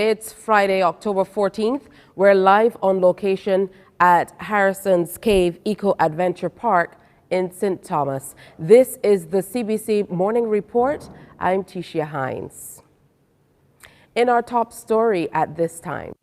It's Friday, October 14th. We're live on location at Harrison's Cave Eco Adventure Park in St. Thomas. This is the CBC Morning Report. I'm Tisha Hines. In our top story at this time,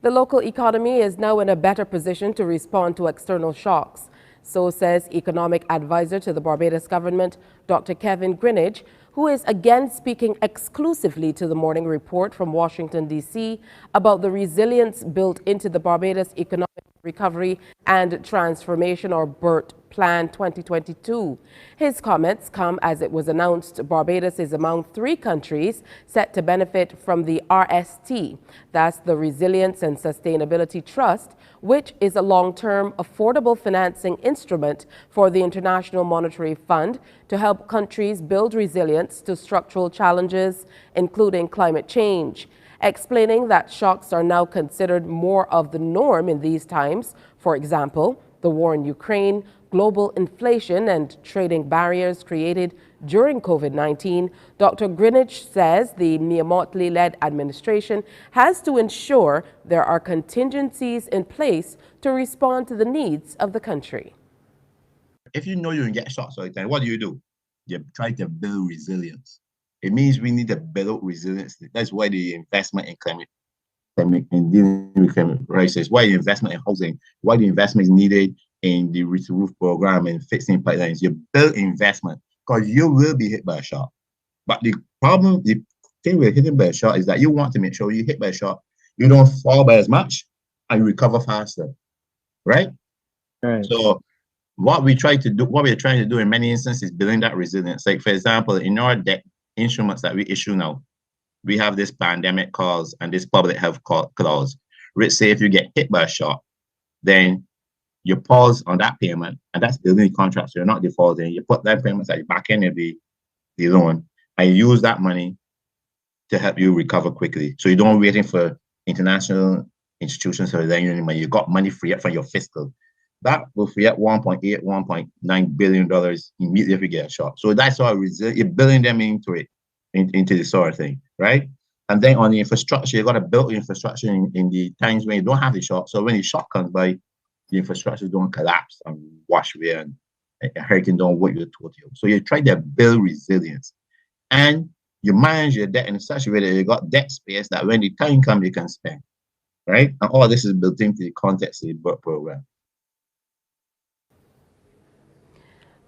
the local economy is now in a better position to respond to external shocks. So says economic advisor to the Barbados government, Dr. Kevin Greenidge, who is again speaking exclusively to the Morning Report from Washington, D.C. about the resilience built into the Barbados Economic Recovery and Transformation, or BERT, Plan 2022. His comments come as it was announced Barbados is among 3 countries set to benefit from the RST, that's the Resilience and Sustainability Trust, which is a long-term affordable financing instrument for the International Monetary Fund to help countries build resilience to structural challenges, including climate change. Explaining that shocks are now considered more of the norm in these times, for example, the war in Ukraine, global inflation, and trading barriers created during COVID-19, Dr. Greenidge says the Mia Mottley-led administration has to ensure there are contingencies in place to respond to the needs of the country. If you know you can get shocks all the time, what do? You try to build resilience. It means we need to build resilience. That's why the investment in climate in dealing with climate crisis, why the investment in housing, why the investment is needed in the roof program and fixing pipelines. You build investment because you will be hit by a shock. But the problem, the thing with hitting by a shock is that you want to make sure you hit by a shock, you don't fall by as much and you recover faster, right? Right. So what we're trying to do in many instances is building that resilience. Like, for example, in our debt instruments that we issue now, we have this pandemic clause and this public health clause, which say if you get hit by a shock, then you pause on that payment, and that's building the contract. So you're not defaulting. You put that payment at the back end of the loan, and you use that money to help you recover quickly. So you don't waiting for international institutions to lend you any money. You got money free up from your fiscal. That will free up $1.9 billion immediately if you get a shock. So that's how you're building them into it, into this sort of thing, right? And then on the infrastructure, you got to build infrastructure in the times when you don't have the shock. So when the shock comes by, the infrastructure don't collapse and wash away, and a hurricane don't wake you totally. So you try to build resilience, and you manage your debt in such a way that you got debt space that when the time comes, you can spend, right? And all this is built into the context of the BERT program.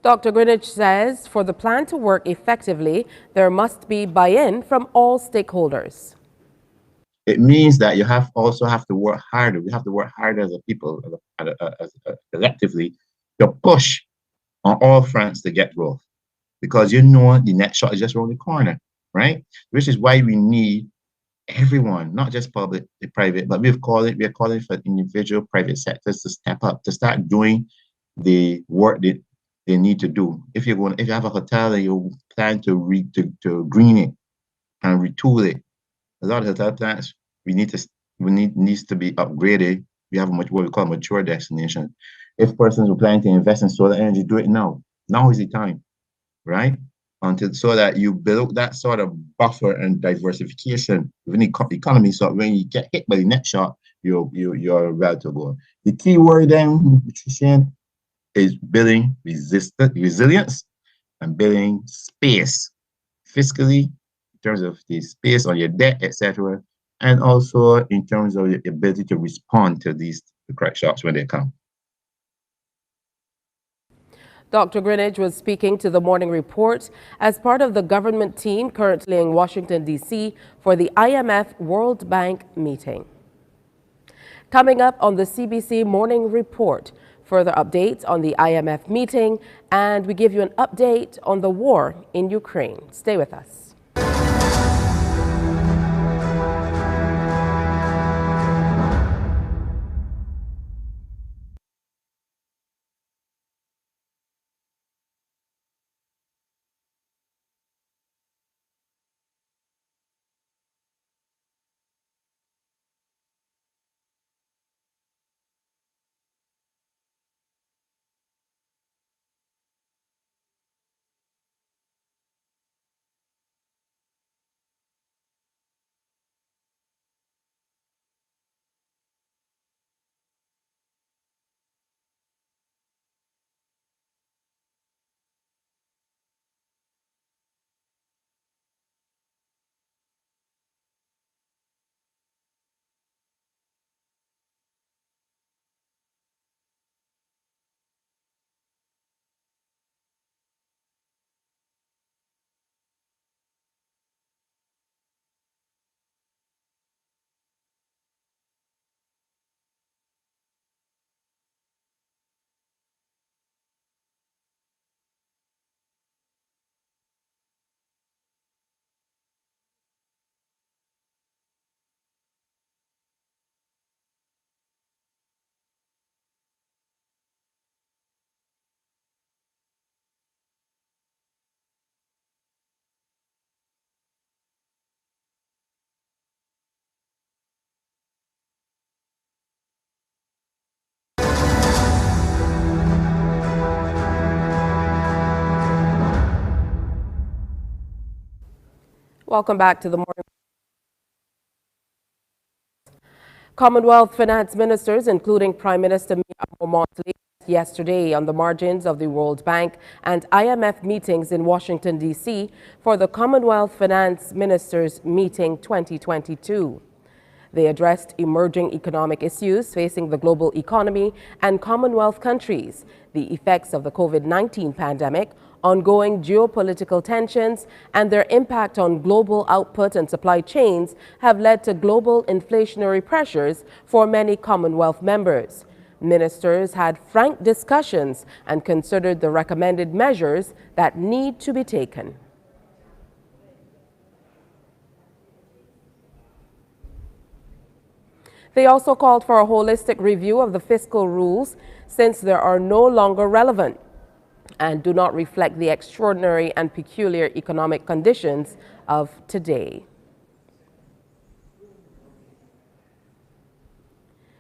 Dr. Greenidge says for the plan to work effectively, there must be buy-in from all stakeholders. It means that you also have to work harder. We have to work harder as a people, collectively, to push on all fronts to get growth. Because you know the next shot is just around the corner, right? Which is why we need everyone, not just public, the private, but we're calling for individual private sectors to step up, to start doing the work that they need to do. If you have a hotel and you plan to green it and retool it, a lot of hotel plants needs to be upgraded. We have what we call mature destination. If persons are planning to invest in solar energy, do it now. Now is the time, right? So that you build that sort of buffer and diversification within the economy. So when you get hit by the next shock, you're well to go. The key word then, Patricia, is building resilience and building space fiscally, in terms of the space on your debt, etc., and also in terms of your ability to respond to these correct shocks when they come. Dr. Greenidge was speaking to the Morning Report as part of the government team currently in Washington, D.C. for the IMF World Bank meeting. Coming up on the CBC Morning Report, further updates on the IMF meeting, and we give you an update on the war in Ukraine. Stay with us. Welcome back to the morning. Commonwealth finance ministers, including Prime Minister Motley, yesterday on the margins of the World Bank and IMF meetings in Washington, D.C. for the Commonwealth Finance Ministers Meeting 2022. They addressed emerging economic issues facing the global economy and Commonwealth countries, the effects of the COVID-19 pandemic, ongoing geopolitical tensions, and their impact on global output and supply chains have led to global inflationary pressures for many Commonwealth members. Ministers had frank discussions and considered the recommended measures that need to be taken. They also called for a holistic review of the fiscal rules since they are no longer relevant and do not reflect the extraordinary and peculiar economic conditions of today.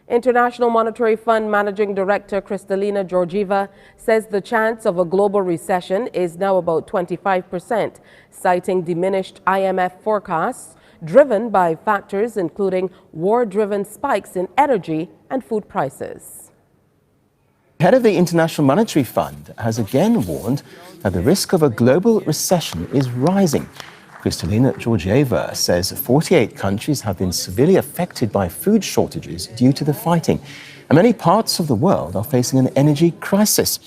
International Monetary Fund Managing Director Kristalina Georgieva says the chance of a global recession is now about 25%, citing diminished IMF forecasts driven by factors including war-driven spikes in energy and food prices. Head of the International Monetary Fund has again warned that the risk of a global recession is rising. Kristalina Georgieva says 48 countries have been severely affected by food shortages due to the fighting, and many parts of the world are facing an energy crisis.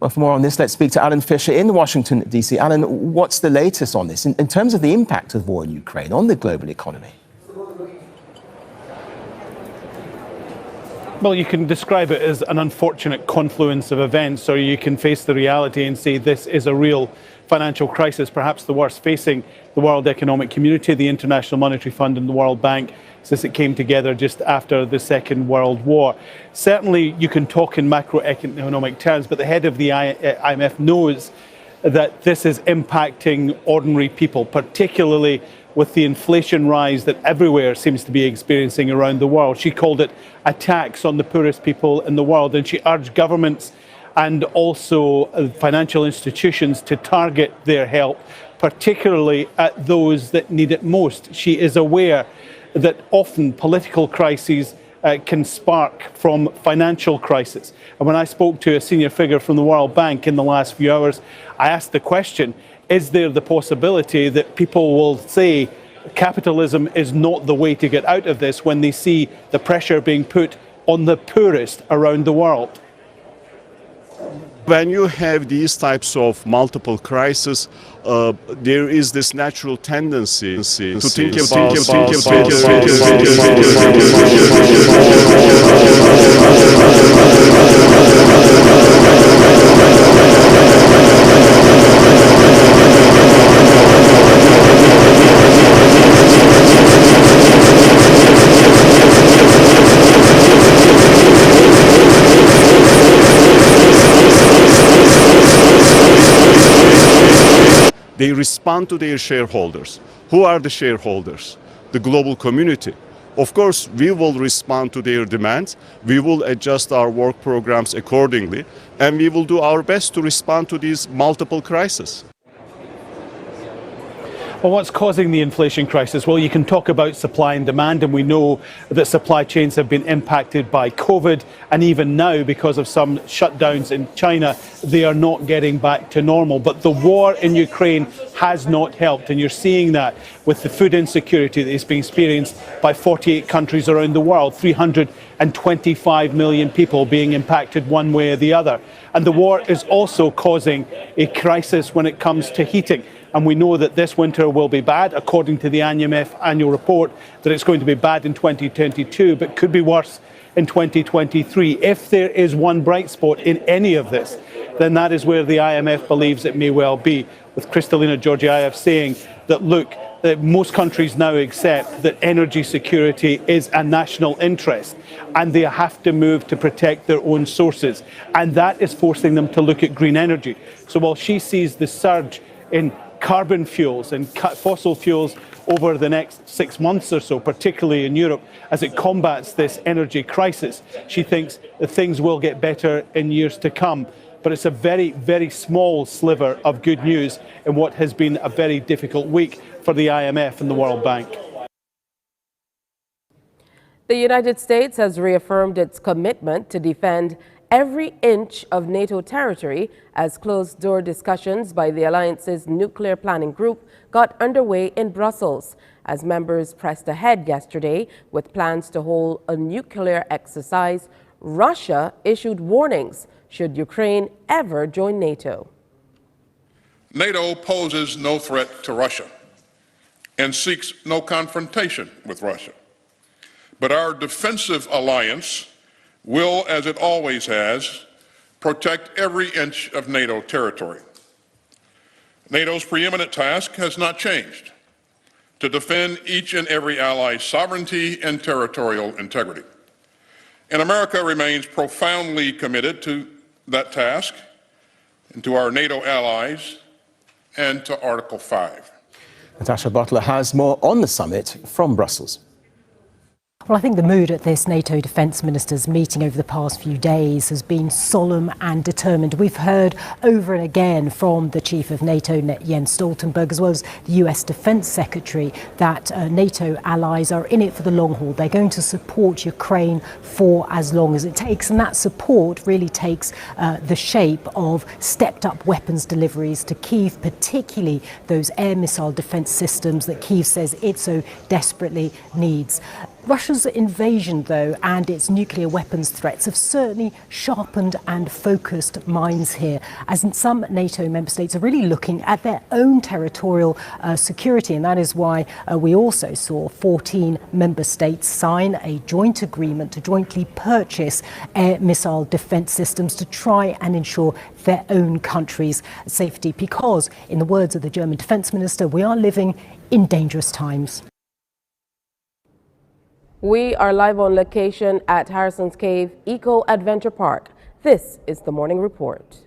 Well, for more on this, let's speak to Alan Fisher in Washington, D.C. Alan, what's the latest on this in terms of the impact of war in Ukraine on the global economy? Well, you can describe it as an unfortunate confluence of events, or you can face the reality and say this is a real financial crisis, perhaps the worst facing the world economic community, the International Monetary Fund and the World Bank since it came together just after the Second World War. Certainly, you can talk in macroeconomic terms, but the head of the IMF knows that this is impacting ordinary people, particularly with the inflation rise that everywhere seems to be experiencing around the world. She called it a tax on the poorest people in the world, and she urged governments and also financial institutions to target their help, particularly at those that need it most. She is aware that often political crises can spark from financial crisis. And when I spoke to a senior figure from the World Bank in the last few hours, I asked the question, is there the possibility that people will say capitalism is not the way to get out of this when they see the pressure being put on the poorest around the world? When you have these types of multiple crises, there is this natural tendency to think about they respond to their shareholders. Who are the shareholders? The global community. Of course, we will respond to their demands. We will adjust our work programs accordingly, and we will do our best to respond to these multiple crises. Well, what's causing the inflation crisis? Well, you can talk about supply and demand, and we know that supply chains have been impacted by COVID, and even now, because of some shutdowns in China, they are not getting back to normal. But the war in Ukraine has not helped, and you're seeing that with the food insecurity that is being experienced by 48 countries around the world, 325 million people being impacted one way or the other. And the war is also causing a crisis when it comes to heating. And we know that this winter will be bad, according to the IMF annual report, that it's going to be bad in 2022, but could be worse in 2023. If there is one bright spot in any of this, then that is where the IMF believes it may well be, with Kristalina Georgieva saying that, look, that most countries now accept that energy security is a national interest and they have to move to protect their own sources. And that is forcing them to look at green energy. So while she sees the surge in carbon fuels and fossil fuels over the next 6 months or so, particularly in Europe, as it combats this energy crisis, she thinks that things will get better in years to come. but it's a very, very small sliver of good news in what has been a very difficult week for the IMF and the World Bank. The United States has reaffirmed its commitment to defend every inch of NATO territory as closed-door discussions by the alliance's nuclear planning group got underway in Brussels. As members pressed ahead yesterday with plans to hold a nuclear exercise, Russia issued warnings should Ukraine ever join NATO. NATO poses no threat to Russia and seeks no confrontation with Russia. But our defensive alliance will, as it always has, protect every inch of NATO territory. NATO's preeminent task has not changed: to defend each and every ally's sovereignty and territorial integrity. And America remains profoundly committed to that task and to our NATO allies and to Article 5. Natasha Butler has more on the summit from Brussels. Well, I think the mood at this NATO defence ministers' meeting over the past few days has been solemn and determined. We've heard over and again from the chief of NATO, Jens Stoltenberg, as well as the US Defence Secretary, that NATO allies are in it for the long haul. They're going to support Ukraine for as long as it takes. And that support really takes the shape of stepped up weapons deliveries to Kyiv, particularly those air missile defence systems that Kyiv says it so desperately needs. Russia's invasion, though, and its nuclear weapons threats have certainly sharpened and focused minds here, as in some NATO member states are really looking at their own territorial security. And that is why we also saw 14 member states sign a joint agreement to jointly purchase air missile defense systems to try and ensure their own country's safety. Because, in the words of the German defense minister, we are living in dangerous times. We are live on location at Harrison's Cave Eco Adventure Park. This is the Morning Report.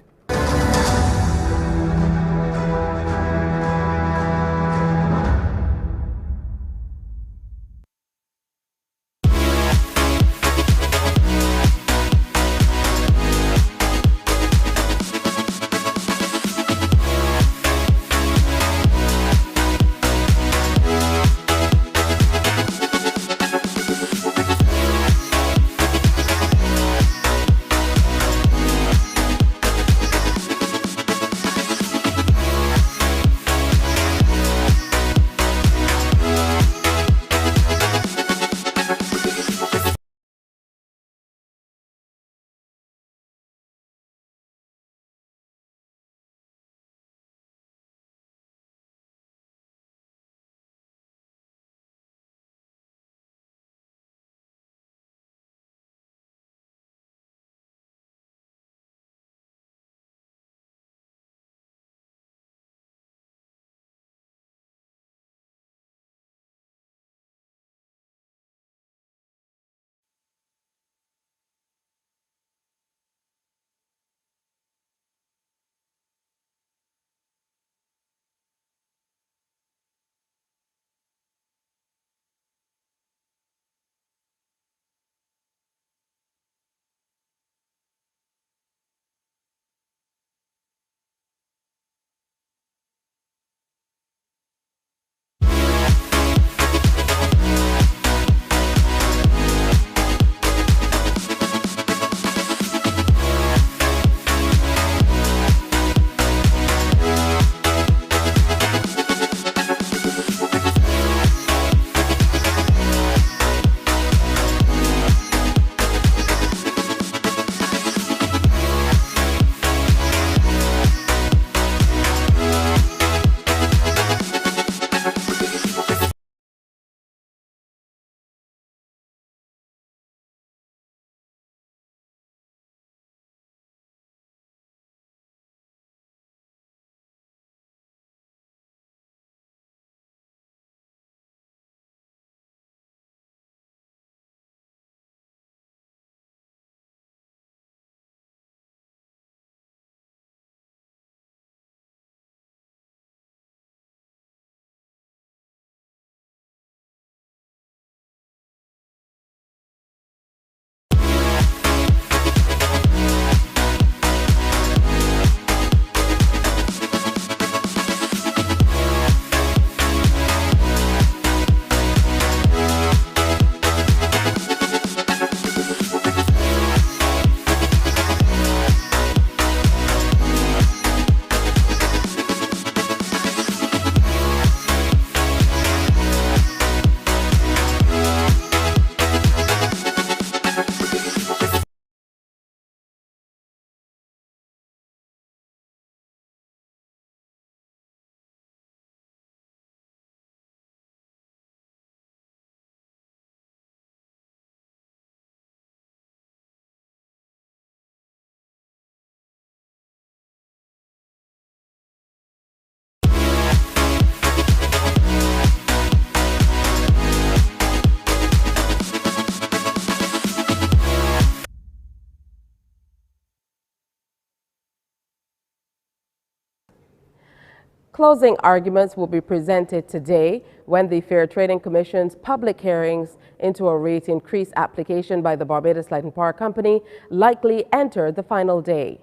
Closing arguments will be presented today when the Fair Trading Commission's public hearings into a rate increase application by the Barbados Light and Power Company likely enter the final day.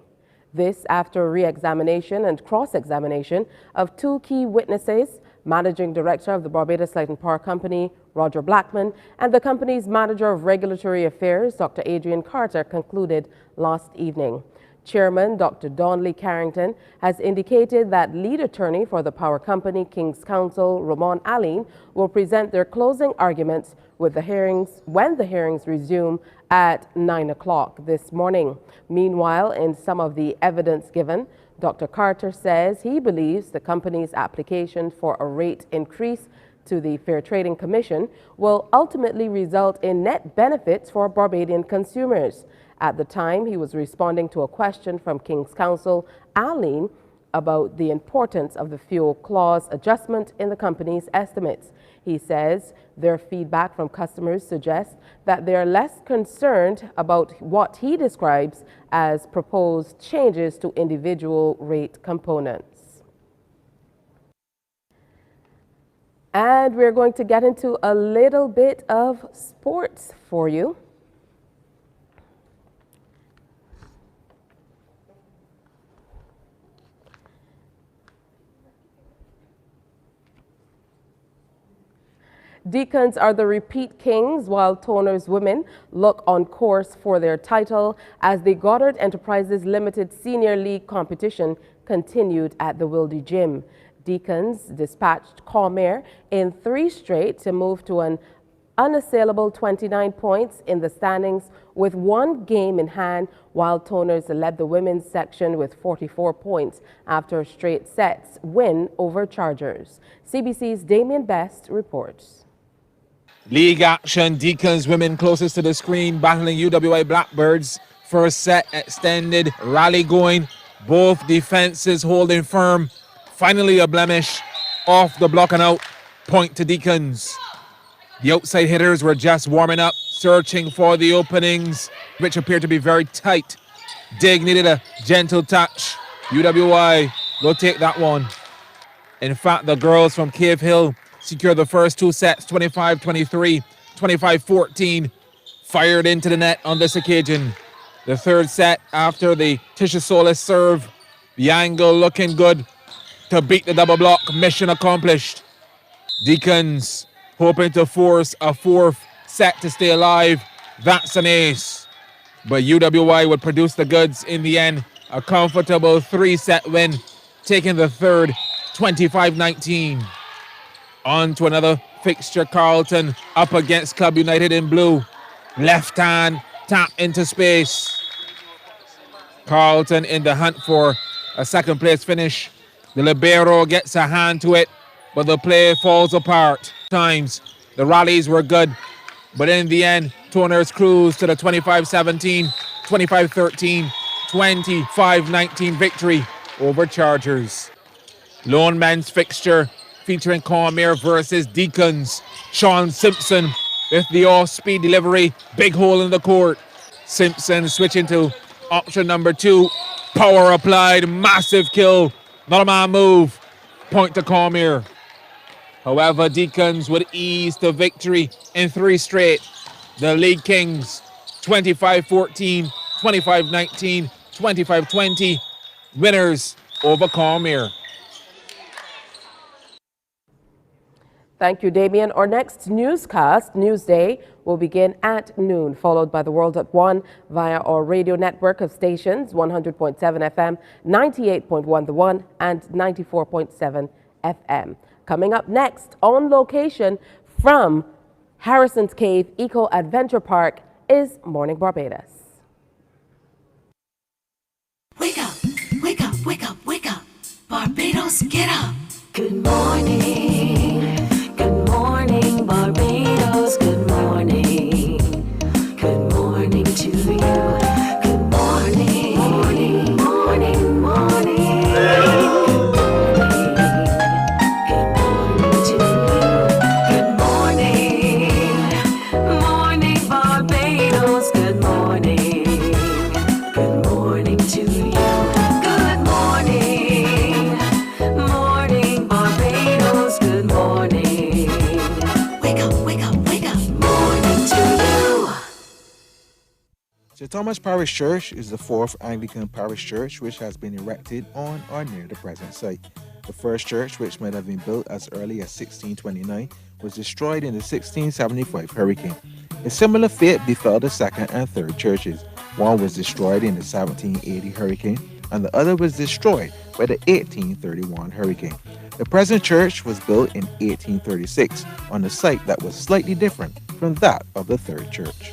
This after re-examination and cross-examination of two key witnesses, Managing Director of the Barbados Light and Power Company, Roger Blackman, and the company's Manager of Regulatory Affairs, Dr. Adrian Carter, concluded last evening. Chairman Dr. Donley Carrington has indicated that lead attorney for the power company, King's Counsel Ramon Aline, will present their closing arguments with when the hearings resume at 9 o'clock this morning. Meanwhile, in some of the evidence given, Dr. Carter says he believes the company's application for a rate increase to the Fair Trading Commission will ultimately result in net benefits for Barbadian consumers. At the time, he was responding to a question from King's Counsel Aline about the importance of the fuel clause adjustment in the company's estimates. He says their feedback from customers suggests that they are less concerned about what he describes as proposed changes to individual rate components. And we're going to get into a little bit of sports for you. Deacons are the repeat kings, while Toners women look on course for their title as the Goddard Enterprises Limited Senior League competition continued at the Wildy Gym. Deacons dispatched Cormier in 3 straight to move to an unassailable 29 points in the standings with 1 game in hand, while Toners led the women's section with 44 points after a straight sets win over Chargers. CBC's Damien Best reports. League action, Deacons women closest to the screen battling UWI Blackbirds. First set extended, rally going, both defenses holding firm. Finally a blemish, off the block and out, point to Deacons. The outside hitters were just warming up, searching for the openings, which appeared to be very tight. Dig needed a gentle touch. UWI will take that one. In fact, the girls from Cave Hill secured the first 2 sets, 25-23, 25-14, fired into the net on this occasion. The third set after the Tisha Solis serve, the angle looking good to beat the double block, mission accomplished. Deacons hoping to force a 4th set to stay alive, that's an ace. But UWI would produce the goods in the end, a comfortable 3-set win, taking the third 25-19. On to another fixture, Carlton up against Club United in blue. Left hand, tap into space. Carlton in the hunt for a second place finish. The libero gets a hand to it, but the play falls apart. Times the rallies were good, but in the end, Toners cruised to the 25-17, 25-13, 25-19 victory over Chargers. Lone men's fixture featuring Cormier versus Deacons. Sean Simpson with the off-speed delivery, big hole in the court. Simpson switching to option number 2. Power applied, massive kill. Not a man move. Point to Cormier. However, Deacons would ease to victory in 3 straight. The League Kings, 25-14, 25-19, 25-20. Winners over Cormier. Thank you, Damien. Our next newscast, Newsday, will begin at noon, followed by The World at 1 via our radio network of stations, 100.7 FM, 98.1 The One, and 94.7 FM. Coming up next, on location from Harrison's Cave Eco Adventure Park is Morning Barbados. Wake up, wake up, wake up, wake up. Barbados, get up. Good morning. Good morning, Barbados. Good morning. Good morning to you. Good morning. Morning, morning, morning. Morning St. Thomas Parish Church is the fourth Anglican parish church which has been erected on or near the present site. The first church, which might have been built as early as 1629, was destroyed in the 1675 hurricane. A similar fate befell the second and third churches. One was destroyed in the 1780 hurricane, and the other was destroyed by the 1831 hurricane. The present church was built in 1836 on a site that was slightly different from that of the third church.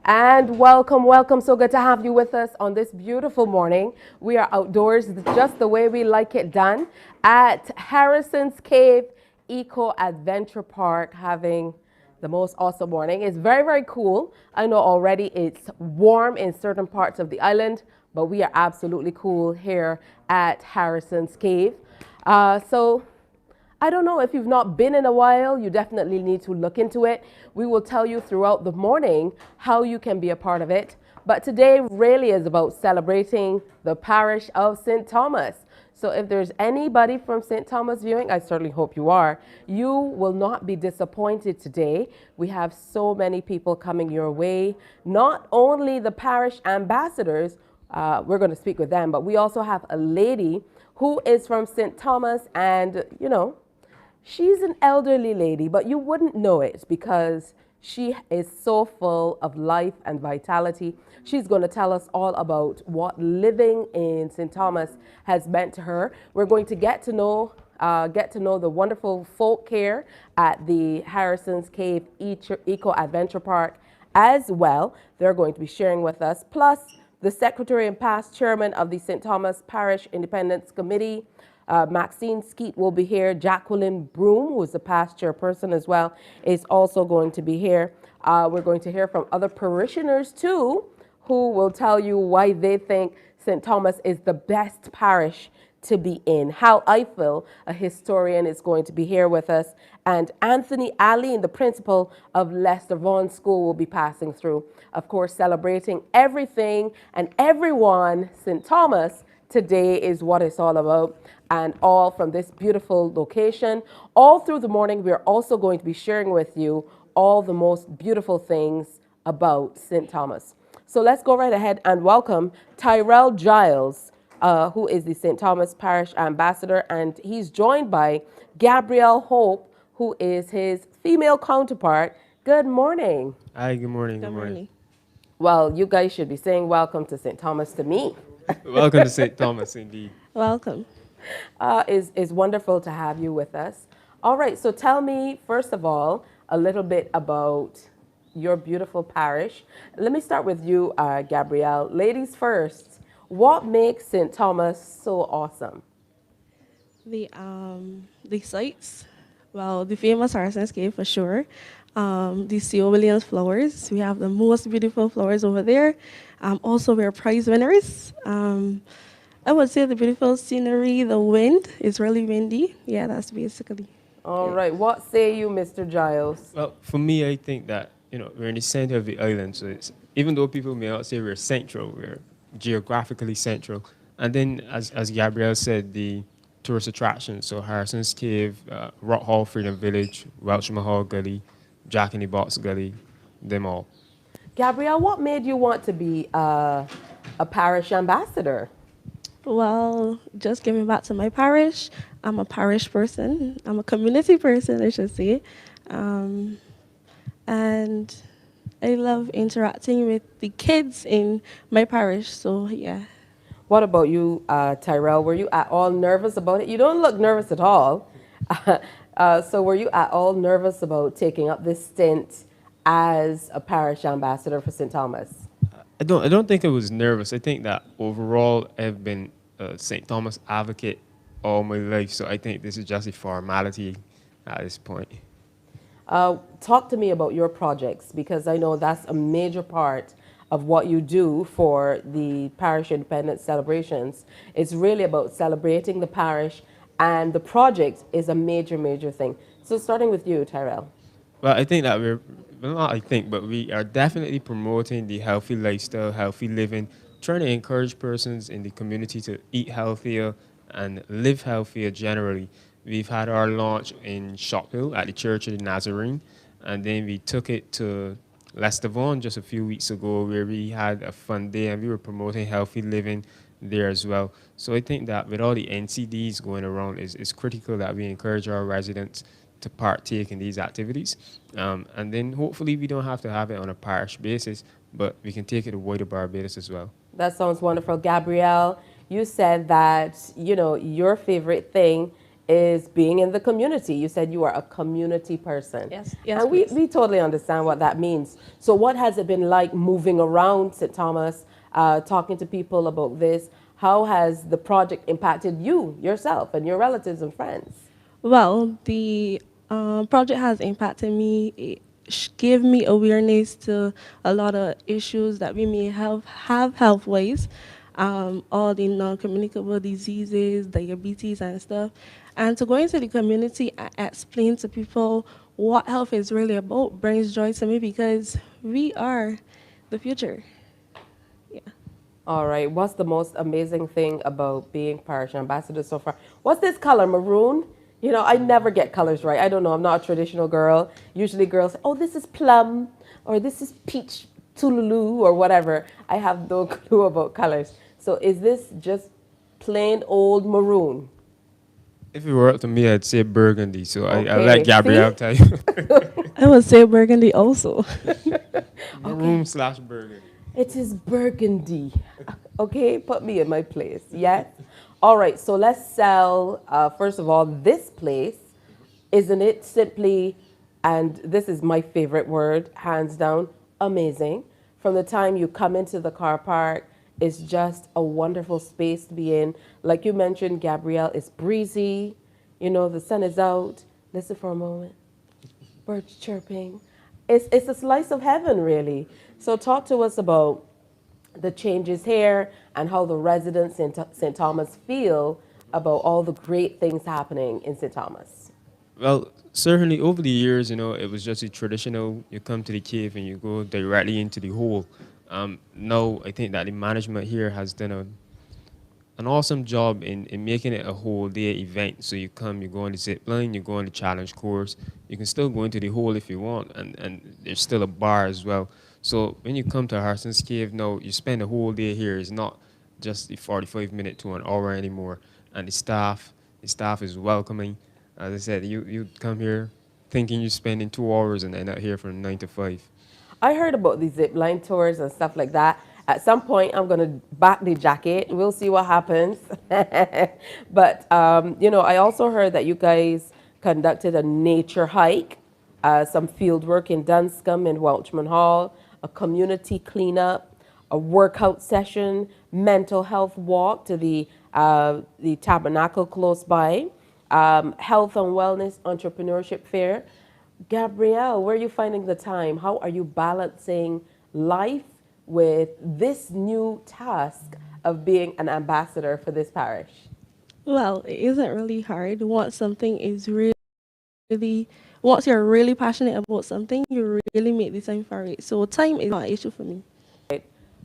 And welcome. So good to have you with us on this beautiful morning. We are outdoors just the way we like it done at Harrison's Cave Eco Adventure Park, having the most awesome morning. It's very, very cool. I know already it's warm in certain parts of the island, but we are absolutely cool here at Harrison's Cave. So I don't know if you've not been in a while, you definitely need to look into it. We will tell you throughout the morning how you can be a part of it. But today really is about celebrating the parish of St. Thomas. So if there's anybody from St. Thomas viewing, I certainly hope you are, you will not be disappointed today. We have so many people coming your way, not only the parish ambassadors, we're going to speak with them, but we also have a lady who is from St. Thomas, and you know, she's an elderly lady, but you wouldn't know it because she is so full of life and vitality. She's going to tell us all about what living in St. Thomas has meant to her. We're going to get to know the wonderful folk here at the Harrison's Cave Eco Adventure Park as well. They're going to be sharing with us, plus the Secretary and past Chairman of the St. Thomas Parish Independence Committee, Maxine Skeet, will be here. Jacqueline Broom, who is the past chairperson as well, is also going to be here. We're going to hear from other parishioners too, who will tell you why they think St. Thomas is the best parish to be in. Hal Eiffel, a historian, is going to be here with us. And Anthony Alley, the principal of Lester Vaughan School, will be passing through. Of course, celebrating everything and everyone. St. Thomas today is what it's all about, and all from this beautiful location. All through the morning, we're also going to be sharing with you all the most beautiful things about St. Thomas. So let's go right ahead and welcome Tyrell Giles, who is the St. Thomas Parish Ambassador, and he's joined by Gabrielle Hope, who is his female counterpart. Good morning. Hi, good morning. Good morning. Well, you guys should be saying welcome to St. Thomas to me. Welcome to St. Thomas, indeed. Welcome. Is wonderful to have you with us. All right, so tell me, first of all, a little bit about your beautiful parish. Let me start with you, Gabrielle. Ladies first, what makes St. Thomas so awesome? The sites, well, the famous Harrison's Cave for sure. The C.O. Williams flowers. We have the most beautiful flowers over there. Also, we're prize winners. I would say the beautiful scenery, the wind is really windy. Yeah, that's basically. All right. What say you, Mr. Giles? Well, for me, I think that, we're in the center of the island. So it's, even though people may not say we're central, we're geographically central. And then, as Gabrielle said, the tourist attractions. So Harrison's Cave, Rock Hall Freedom Village, Welshman Hall Gully, Jack in the Box Gully, them all. Gabrielle, what made you want to be a parish ambassador? Well, just giving back to my parish. I'm a parish person. I'm a community person, I should say. And I love interacting with the kids in my parish, so yeah. What about you, Tyrell? Were you at all nervous about it? You don't look nervous at all. So were you at all nervous about taking up this stint as a parish ambassador for St. Thomas? I don't think I was nervous. I think that overall I've been a St. Thomas advocate all my life, so I think this is just a formality at this point. Talk to me about your projects, because I know that's a major part of what you do for the parish independence celebrations. It's really about celebrating the parish, and the project is a major, major thing. So starting with you, Tyrell. Well, I think that we are definitely promoting the healthy lifestyle, healthy living, trying to encourage persons in the community to eat healthier and live healthier generally. We've had our launch in Shophill at the Church of the Nazarene, and then we took it to Leicester Vaughan just a few weeks ago, where we had a fun day and we were promoting healthy living there as well. So I think that with all the NCDs going around, it's critical that we encourage our residents to partake in these activities. And then hopefully we don't have to have it on a parish basis, but we can take it to wider Barbados as well. That sounds wonderful. Gabrielle, you said that, your favorite thing is being in the community. You said you are a community person. Yes, And we totally understand what that means. So what has it been like moving around St. Thomas, talking to people about this? How has the project impacted you, yourself, and your relatives and friends? Well, the project has impacted me. It gave me awareness to a lot of issues that we may have health-wise, all the non-communicable diseases, diabetes and stuff. And to go into the community and explain to people what health is really about brings joy to me, because we are the future. Yeah. All right. What's the most amazing thing about being parish ambassador so far? What's this color, maroon? I never get colors right. I don't know. I'm not a traditional girl. Usually girls say, oh, this is plum, or this is peach tululu, or whatever. I have no clue about colors. So is this just plain old maroon? If it were up to me, I'd say burgundy. So I Okay, let Gabrielle see? tell you. I would say burgundy also. Maroon/burgundy. It is burgundy. Okay, put me in my place. Yes. All right. So let's sell. First of all, this place, isn't it simply, and this is my favorite word, hands down, amazing. From the time you come into the car park, it's just a wonderful space to be in. Like you mentioned, Gabrielle, it's breezy. The sun is out. Listen for a moment. Birds chirping. It's a slice of heaven, really. So talk to us about the changes here and how the residents in St. Thomas feel about all the great things happening in St. Thomas. Well, certainly over the years, it was just a traditional, you come to the cave and you go directly into the hole. Now, I think that the management here has done an awesome job in making it a whole day event. So you come, you go on the zip line, you go on the challenge course. You can still go into the hole if you want, and there's still a bar as well. So when you come to Harson's Cave now, you spend a whole day here. It's not just the 45-minute to an hour anymore. And the staff is welcoming. As I said, you come here thinking you're spending 2 hours and end up here from 9 to 5. I heard about these zip line tours and stuff like that. At some point, I'm going to back the jacket. We'll see what happens. But, I also heard that you guys conducted a nature hike, some field work in Dunscombe and Welchman Hall, a community cleanup, a workout session, mental health walk to the Tabernacle close by, health and wellness entrepreneurship fair. Gabrielle, where are you finding the time? How are you balancing life with this new task of being an ambassador for this parish? Well, it isn't really hard. Once you're really passionate about something, you really make the time for it. So time is not an issue for me.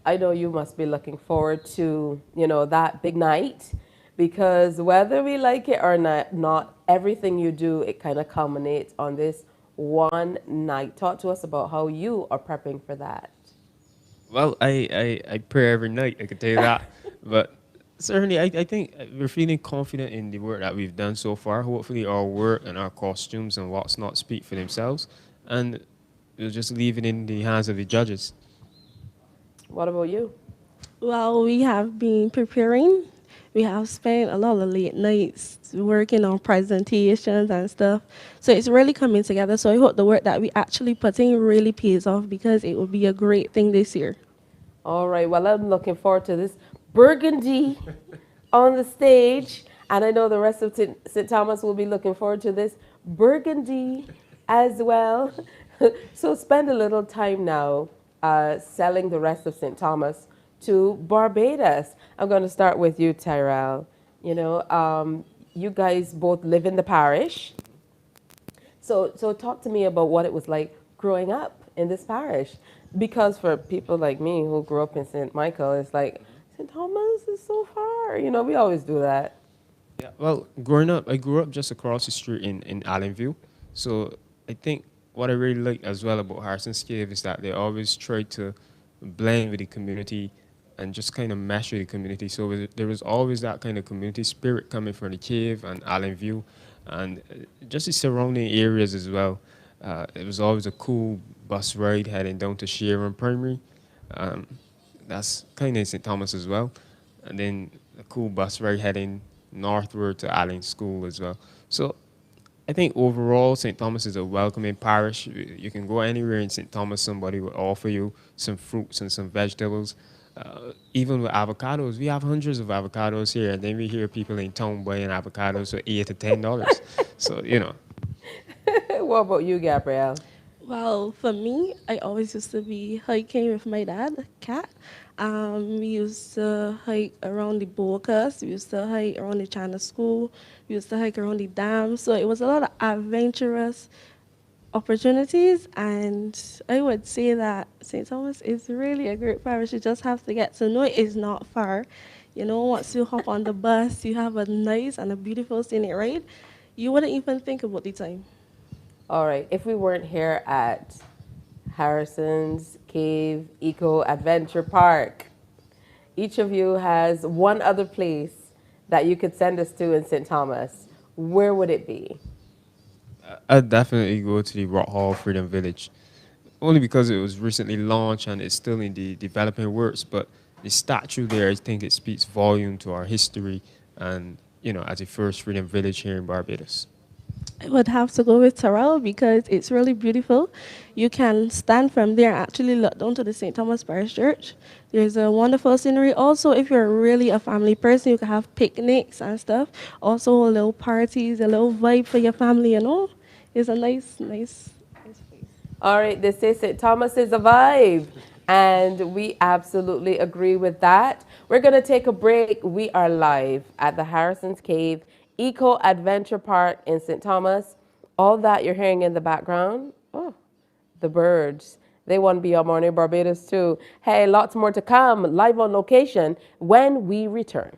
I know you must be looking forward to, that big night, because whether we like it or not, everything you do, it kind of culminates on this one night. Talk to us about how you are prepping for that. Well, I pray every night, I can tell you that. But certainly, I think we're feeling confident in the work that we've done so far. Hopefully, our work and our costumes and what's not speak for themselves. And we'll just leave it in the hands of the judges. What about you? Well, we have been preparing. We have spent a lot of late nights working on presentations and stuff. So it's really coming together. So I hope the work that we actually put in really pays off, because it will be a great thing this year. All right. Well, I'm looking forward to this burgundy on the stage. And I know the rest of St. Thomas will be looking forward to this burgundy as well. So spend a little time now selling the rest of St. Thomas to Barbados. I'm going to start with you, Tyrell. You guys both live in the parish. So talk to me about what it was like growing up in this parish. Because for people like me who grew up in St. Michael, it's like, St. Thomas is so far. We always do that. Yeah, well, growing up, I grew up just across the street in Allenville. So I think what I really like as well about Harrison's Cave is that they always try to blend with the community and just kind of mesh with the community. So there was always that kind of community spirit coming from the cave and Allen View and just the surrounding areas as well. It was always a cool bus ride heading down to Sharon Primary. Um, that's kind of in St. Thomas as well. And then a cool bus ride heading northward to Allen School as well. So I think overall, St. Thomas is a welcoming parish. You can go anywhere in St. Thomas, somebody will offer you some fruits and some vegetables. Even with avocados, we have hundreds of avocados here, and then we hear people in town buying avocados for $8 to $10. So, you know. What about you, Gabrielle? Well, for me, I always used to be hiking with my dad, Cat. We used to hike around the Bocas. We used to hike around the China School. We used to hike around the dam. So it was a lot of adventurous opportunities. And I would say that St. Thomas is really a great parish. You just have to get to know it. It's not far. You know, once you hop on the bus, you have a nice and a beautiful scenic ride. You wouldn't even think about the time. All right, if we weren't here at Harrison's Cave Eco Adventure Park, each of you has one other place that you could send us to in St. Thomas. Where would it be? I'd definitely go to the Rock Hall Freedom Village, only because it was recently launched and it's still in the developing works. But the statue there, I think it speaks volume to our history and, you know, as the first freedom village here in Barbados. I would have to go with Terrell because it's really beautiful. You can stand from there and actually look down to the St. Thomas Parish Church. There's a wonderful scenery. Also, if you're really a family person, you can have picnics and stuff. Also, little parties, a little vibe for your family, you know. It's a nice place. All right, they say St. Thomas is a vibe, and we absolutely agree with that. We're going to take a break. We are live at the Harrison's Cave Eco Adventure Park in St. Thomas. All that you're hearing in the background, oh, the birds. They want to be on Mornin Barbados too. Hey, lots more to come, live on location when we return.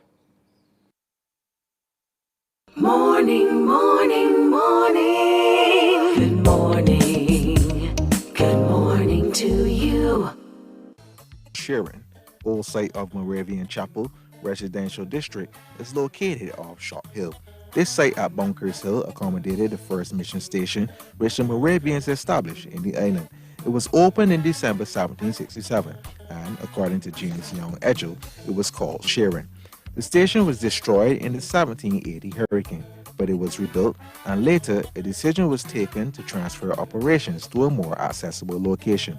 Morning, morning, morning. Good morning. Good morning to you. Sharon, old site of Moravian Chapel Residential District, is located off Shop Hill. This site at Bunkers Hill accommodated the first mission station which the Moravians established in the island. It was opened in December 1767, and according to James Young Edgell, it was called Sharon. The station was destroyed in the 1780 hurricane, but it was rebuilt, and later a decision was taken to transfer operations to a more accessible location.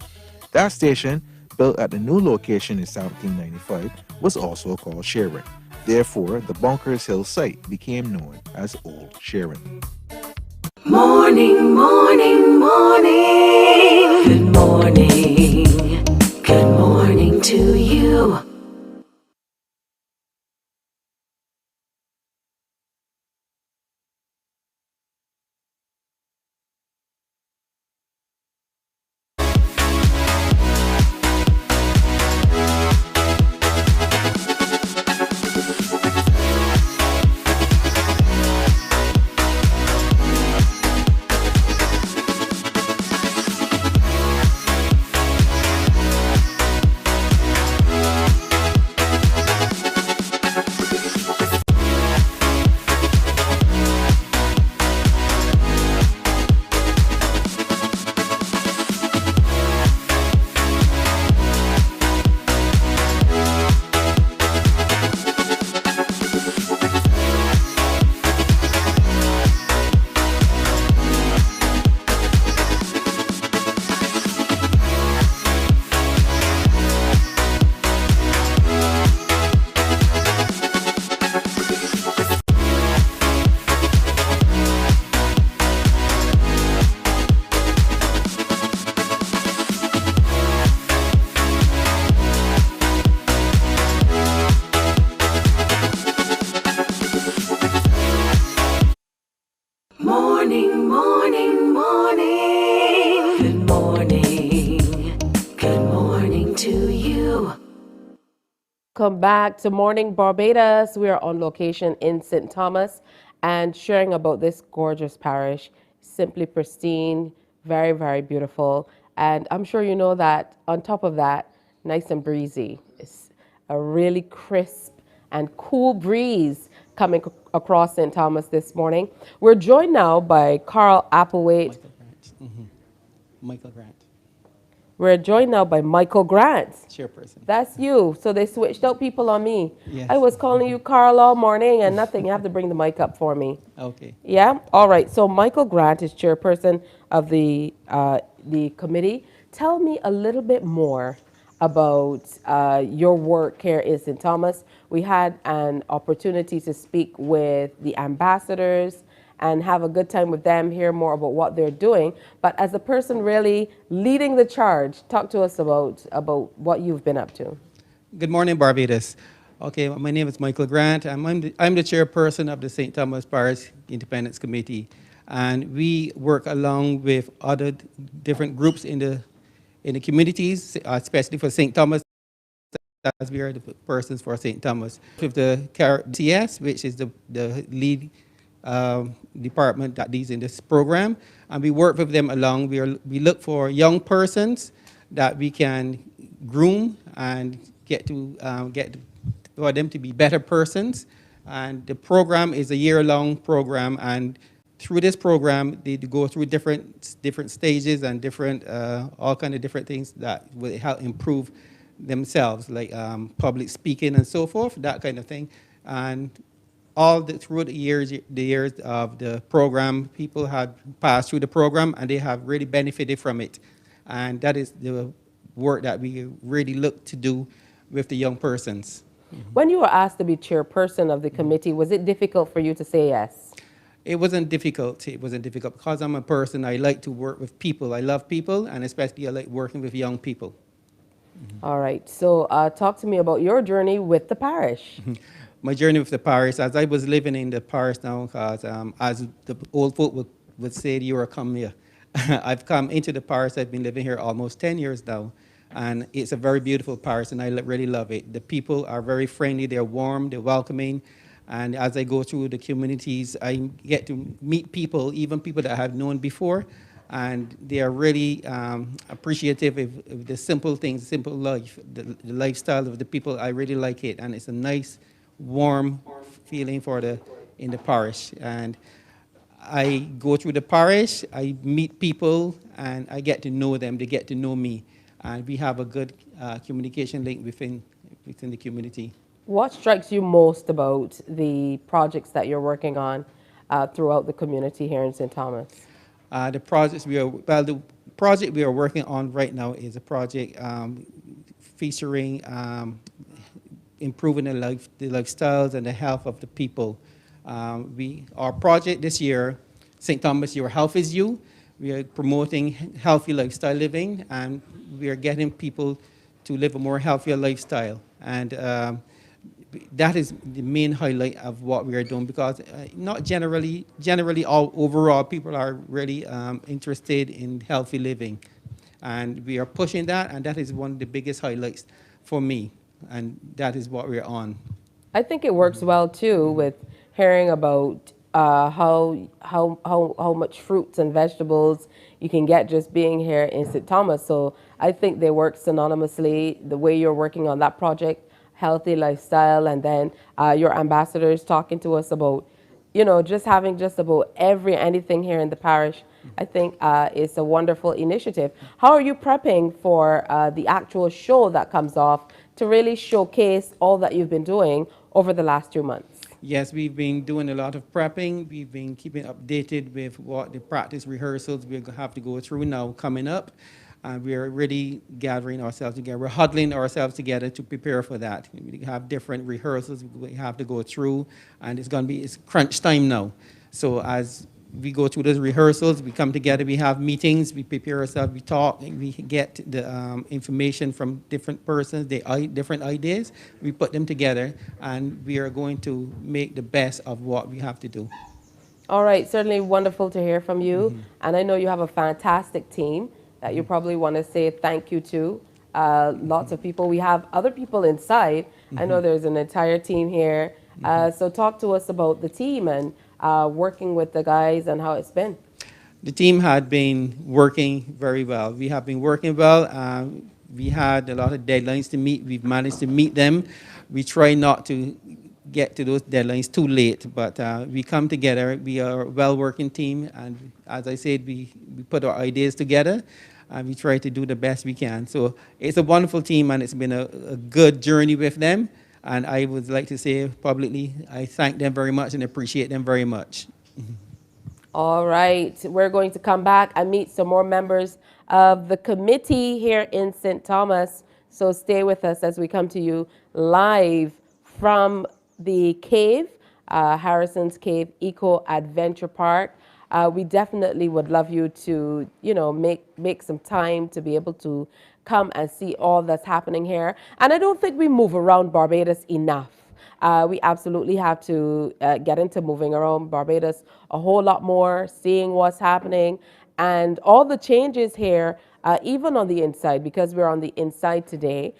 That station, built at the new location in 1795, was also called Sharon. Therefore, the Bunkers Hill site became known as Old Sharon. Morning, morning, morning. Good morning. Good morning to you. Morning, morning, morning. Good morning. Good morning to you. Come back to Morning Barbados. We are on location in St. Thomas and sharing about this gorgeous parish. Simply pristine, Very, very beautiful. And I'm sure you know that on top of that, nice and breezy. It's a really crisp and cool breeze coming across St. Thomas this morning. We're joined now by Carl Applewhite. Michael Grant. We're joined now by Michael Grant. Chairperson. That's you. So they switched out people on me. Yes. I was calling you Carl all morning and nothing. You have to bring the mic up for me. Okay. Yeah? All right. So Michael Grant is chairperson of the committee. Tell me a little bit more about your work here in St. Thomas. We had an opportunity to speak with the ambassadors and have a good time with them, hear more about what they're doing. But as a person really leading the charge, talk to us about what you've been up to. Good morning, Barbados. Okay, my name is Michael Grant. I'm the chairperson of the St. Thomas Parish Independence Committee. And we work along with other different groups in the communities, especially for St. Thomas, as we are the persons for St. Thomas. With the CS, which is the lead department that is in this program, and we work with them along. We look for young persons that we can groom and get for them to be better persons. And the program is a year-long program, and through this program, they go through different stages and different all kind of different things that will help improve themselves, like public speaking and so forth, that kind of thing. And through the years of the program, people have passed through the program and they have really benefited from it. And that is the work that we really look to do with the young persons. When you were asked to be chairperson of the committee, was it difficult for you to say yes? It wasn't difficult. It wasn't difficult because I'm a person, I like to work with people. I love people, and especially I like working with young people. All right. So talk to me about your journey with the parish. My journey with the parish, as I was living in the parish now, because as the old folk would say, you are come here. I've come into the parish. I've been living here almost 10 years now. And it's a very beautiful parish, and I really love it. The people are very friendly. They're warm. They're welcoming. And as I go through the communities, I get to meet people, even people that I have known before. And they are really appreciative of the simple things, simple life, the lifestyle of the people. I really like it. And it's a nice, warm feeling in the parish. And I go through the parish, I meet people, and I get to know them. They get to know me. And we have a good communication link within the community. What strikes you most about the projects that you're working on throughout the community here in St. Thomas? The project we are working on right now is a project featuring improving the lifestyles and the health of the people. Our project this year, St. Thomas, Your Health is You. We are promoting healthy lifestyle living, and we are getting people to live a more healthier lifestyle. And that is the main highlight of what we are doing, because not generally overall, people are really interested in healthy living. And we are pushing that, and that is one of the biggest highlights for me. And that is what we're on. I think it works well too with hearing about how much fruits and vegetables you can get just being here in St. Thomas. So I think they work synonymously. The way you're working on that project, healthy lifestyle, and then your ambassadors talking to us about, just having just about anything here in the parish. I think it's a wonderful initiative. How are you prepping for the actual show that comes off to really showcase all that you've been doing over the last 2 months? Yes, we've been doing a lot of prepping. We've been keeping updated with what the practice rehearsals we have to go through now coming up. We're really gathering ourselves together. We're huddling ourselves together to prepare for that. We have different rehearsals we have to go through, and it's crunch time now. So as we go through those rehearsals, we come together, we have meetings, we prepare ourselves, we talk, and we get the information from different persons, different ideas, we put them together, and we are going to make the best of what we have to do. All right, certainly wonderful to hear from you. And I know you have a fantastic team that you probably want to say thank you to. Lots of people. We have other people inside. I know there's an entire team here. So talk to us about the team and working with the guys and how it's been. The team had been working very well. We have been working well. We had a lot of deadlines to meet. We've managed to meet them. We try not to get to those deadlines too late, but we come together. We are a well-working team, and as I said, we put our ideas together, and we try to do the best we can. So it's a wonderful team, and it's been a good journey with them. And I would like to say publicly, I thank them very much and appreciate them very much. All right, we're going to come back and meet some more members of the committee here in St. Thomas. So stay with us as we come to you live from the cave, Harrison's Cave Eco Adventure Park. We definitely would love you to, make some time to be able to come and see all that's happening here. And I don't think we move around Barbados enough. We absolutely have to get into moving around Barbados a whole lot more, seeing what's happening, and all the changes here, even on the inside, because we're on the inside today,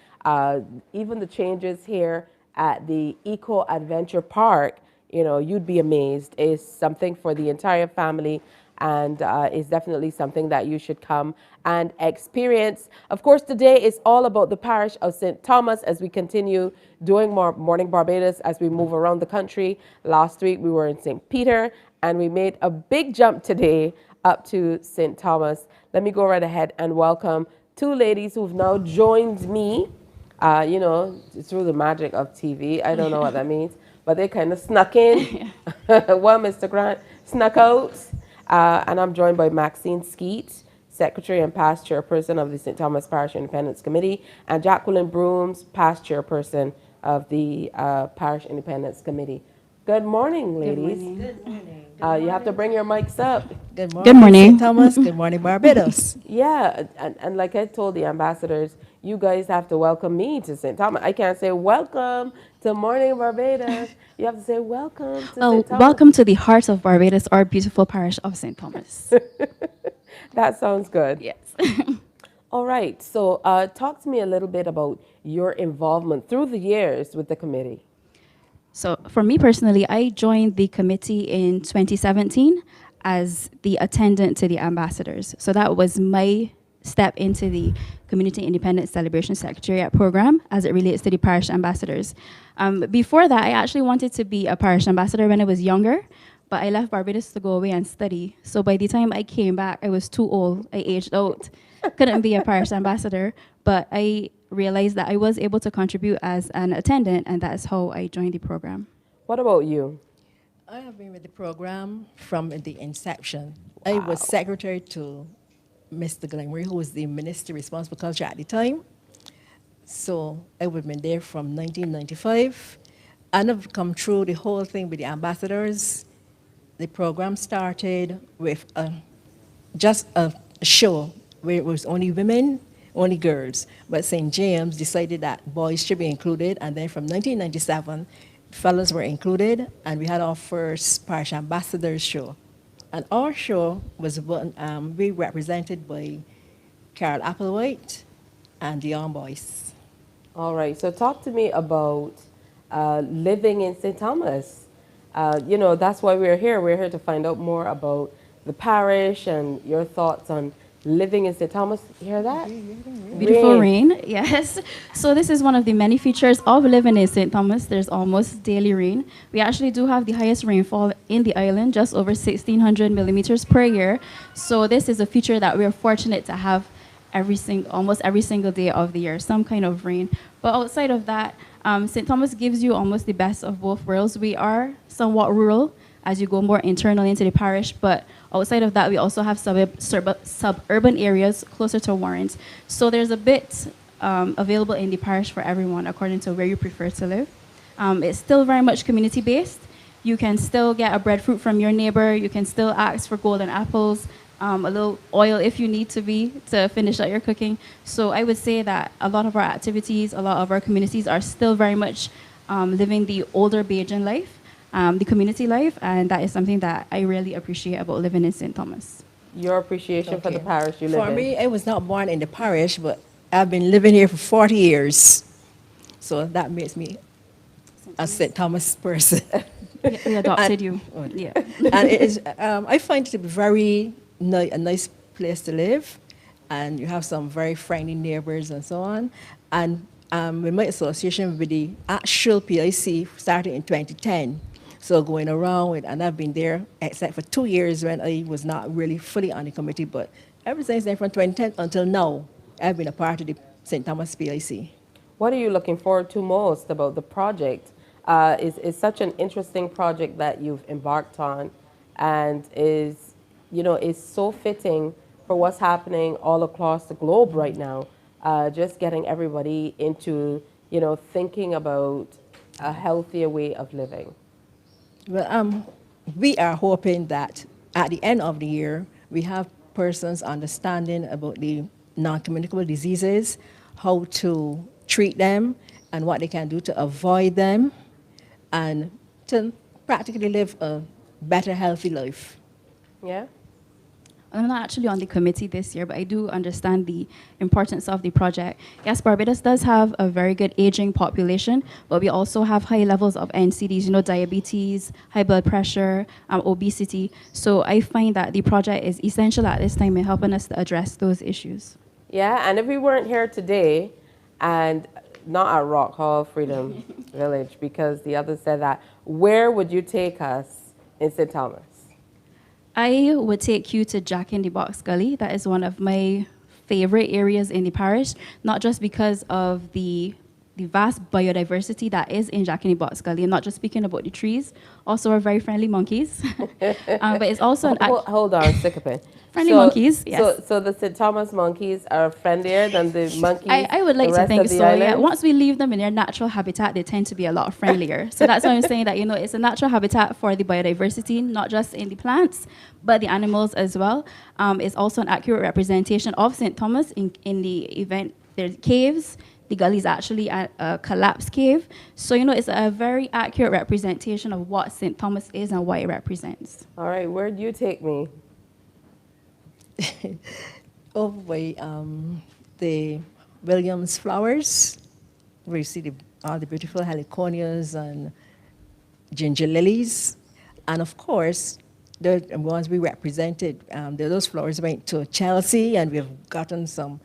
even the changes here at the Eco Adventure Park, you'd be amazed. It's something for the entire family, and is definitely something that you should come and experience. Of course, today is all about the parish of St. Thomas as we continue doing more Morning Barbados as we move around the country. Last week we were in St. Peter, and we made a big jump today up to St. Thomas. Let me go right ahead and welcome two ladies who've now joined me, through the magic of TV. I don't know what that means, but they kind of snuck in. Well, Mr. Grant snuck out. And I'm joined by Maxine Skeet, Secretary and past Chairperson of the St. Thomas Parish Independence Committee, and Jacqueline Brooms, past Chairperson of the Parish Independence Committee. Good morning, ladies. Good morning. Good morning. You have to bring your mics up. Good morning, St. Thomas. Good morning, Barbados. Yeah, and like I told the ambassadors, you guys have to welcome me to St. Thomas. I can't say welcome to Morning Barbados. You have to say welcome to St. Thomas. Welcome to the heart of Barbados, our beautiful parish of St. Thomas. That sounds good. Yes. All right. So talk to me a little bit about your involvement through the years with the committee. So for me personally, I joined the committee in 2017 as the attendant to the ambassadors. So that was my step into the Community Independence Celebration Secretariat program as it relates to the parish ambassadors. Before that, I actually wanted to be a parish ambassador when I was younger, but I left Barbados to go away and study. So by the time I came back, I was too old. I aged out. Couldn't be a parish ambassador, but I realized that I was able to contribute as an attendant, and that's how I joined the program. What about you? I have been with the program from the inception. Wow. I was secretary to Mr. Glenmurray, who was the minister responsible for culture at the time. So I would have been there from 1995. And I've come through the whole thing with the ambassadors. The program started with just a show where it was only women, only girls. But St. James decided that boys should be included. And then from 1997, fellas were included. And we had our first parish ambassadors show. And our show was we represented by Carol Applewhite and the Young Boys. All right. So talk to me about living in St. Thomas. That's why we're here. We're here to find out more about the parish and your thoughts on living in St. Thomas. You hear that? Beautiful rain, yes. So this is one of the many features of living in St. Thomas. There's almost daily rain. We actually do have the highest rainfall in the island, just over 1,600 millimeters per year. So this is a feature that we're fortunate to have almost every single day of the year, some kind of rain. But outside of that, St. Thomas gives you almost the best of both worlds. We are somewhat rural as you go more internally into the parish, but outside of that, we also have suburban areas closer to Warrens. So there's a bit available in the parish for everyone according to where you prefer to live. It's still very much community-based. You can still get a breadfruit from your neighbor. You can still ask for golden apples, a little oil if you need to finish out your cooking. So I would say that a lot of our activities, a lot of our communities are still very much living the older Bajan life, the community life, and that is something that I really appreciate about living in St. Thomas. Your appreciation for the parish you live in? For me, I was not born in the parish, but I've been living here for 40 years. So that makes me a St. Thomas person. We adopted you. Yeah. And it is, I find it to be very a nice place to live, and you have some very friendly neighbors and so on. And with my association with the actual PIC started in 2010. So going around with, and I've been there except for 2 years when I was not really fully on the committee, but ever since then, from 2010 until now, I've been a part of the St. Thomas PIC. What are you looking forward to most about the project? Is such an interesting project that you've embarked on, and is so fitting for what's happening all across the globe right now. Just getting everybody into thinking about a healthier way of living. Well, we are hoping that at the end of the year, we have persons understanding about the non-communicable diseases, how to treat them, and what they can do to avoid them, and to practically live a better, healthy life. Yeah? I'm not actually on the committee this year, but I do understand the importance of the project. Yes, Barbados does have a very good aging population, but we also have high levels of NCDs, diabetes, high blood pressure, obesity. So I find that the project is essential at this time in helping us to address those issues. Yeah, and if we weren't here today, and not at Rock Hall Freedom Village, because the others said that, where would you take us in St. Thomas? I would take you to Jack in the Box Gully. That is one of my favorite areas in the parish, not just because of the vast biodiversity that is in Jack in the Box Gully. I'm not just speaking about the trees, also our very friendly monkeys. But it's also hold on, Sycopin. Friendly monkeys, yes. So the St. Thomas monkeys are friendlier than the monkeys. I would like to think so. Yeah. Once we leave them in their natural habitat, they tend to be a lot friendlier. So that's why I'm saying that it's a natural habitat for the biodiversity, not just in the plants, but the animals as well. It's also an accurate representation of St. Thomas in the event. There's caves. The gully is actually a collapsed cave. So, it's a very accurate representation of what St. Thomas is and what it represents. All right, where do you take me? Over by the Williams flowers, where you see all the beautiful heliconias and ginger lilies. And of course, the ones we represented, those flowers went to Chelsea, and we've gotten some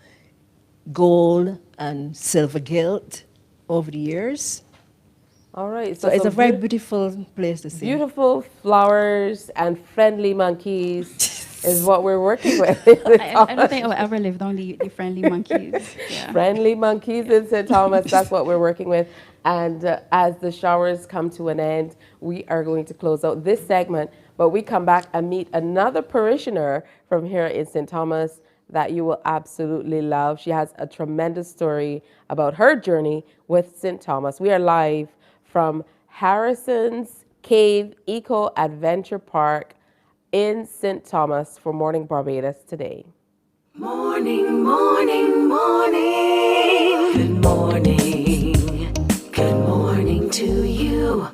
gold and silver gilt over the years. All right. So it's a very beautiful place to see. Beautiful flowers and friendly monkeys is what we're working with. I don't think I will ever live down the friendly monkeys. Yeah. Friendly monkeys in St. Thomas, that's what we're working with. And as the showers come to an end, we are going to close out this segment, but we come back and meet another parishioner from here in St. Thomas that you will absolutely love. She has a tremendous story about her journey with St. Thomas. We are live from Harrison's Cave Eco Adventure Park in St. Thomas for Morning Barbados today. Morning, morning, morning. Good morning. Good morning to you.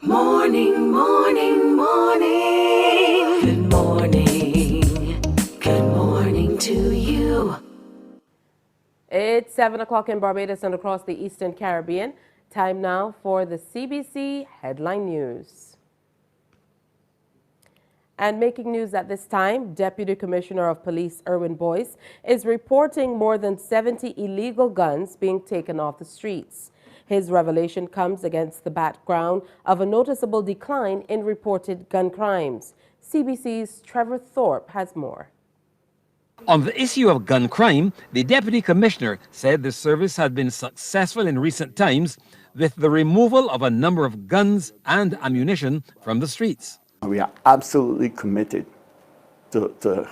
Morning, morning, morning. Good morning. Good morning. It's 7 o'clock in Barbados and across the Eastern Caribbean. Time now for the CBC Headline News. And making news at this time, Deputy Commissioner of Police Erwin Boyce is reporting more than 70 illegal guns being taken off the streets. His revelation comes against the background of a noticeable decline in reported gun crimes. CBC's Trevor Thorpe has more. On the issue of gun crime, the Deputy Commissioner said the service had been successful in recent times with the removal of a number of guns and ammunition from the streets. We are absolutely committed to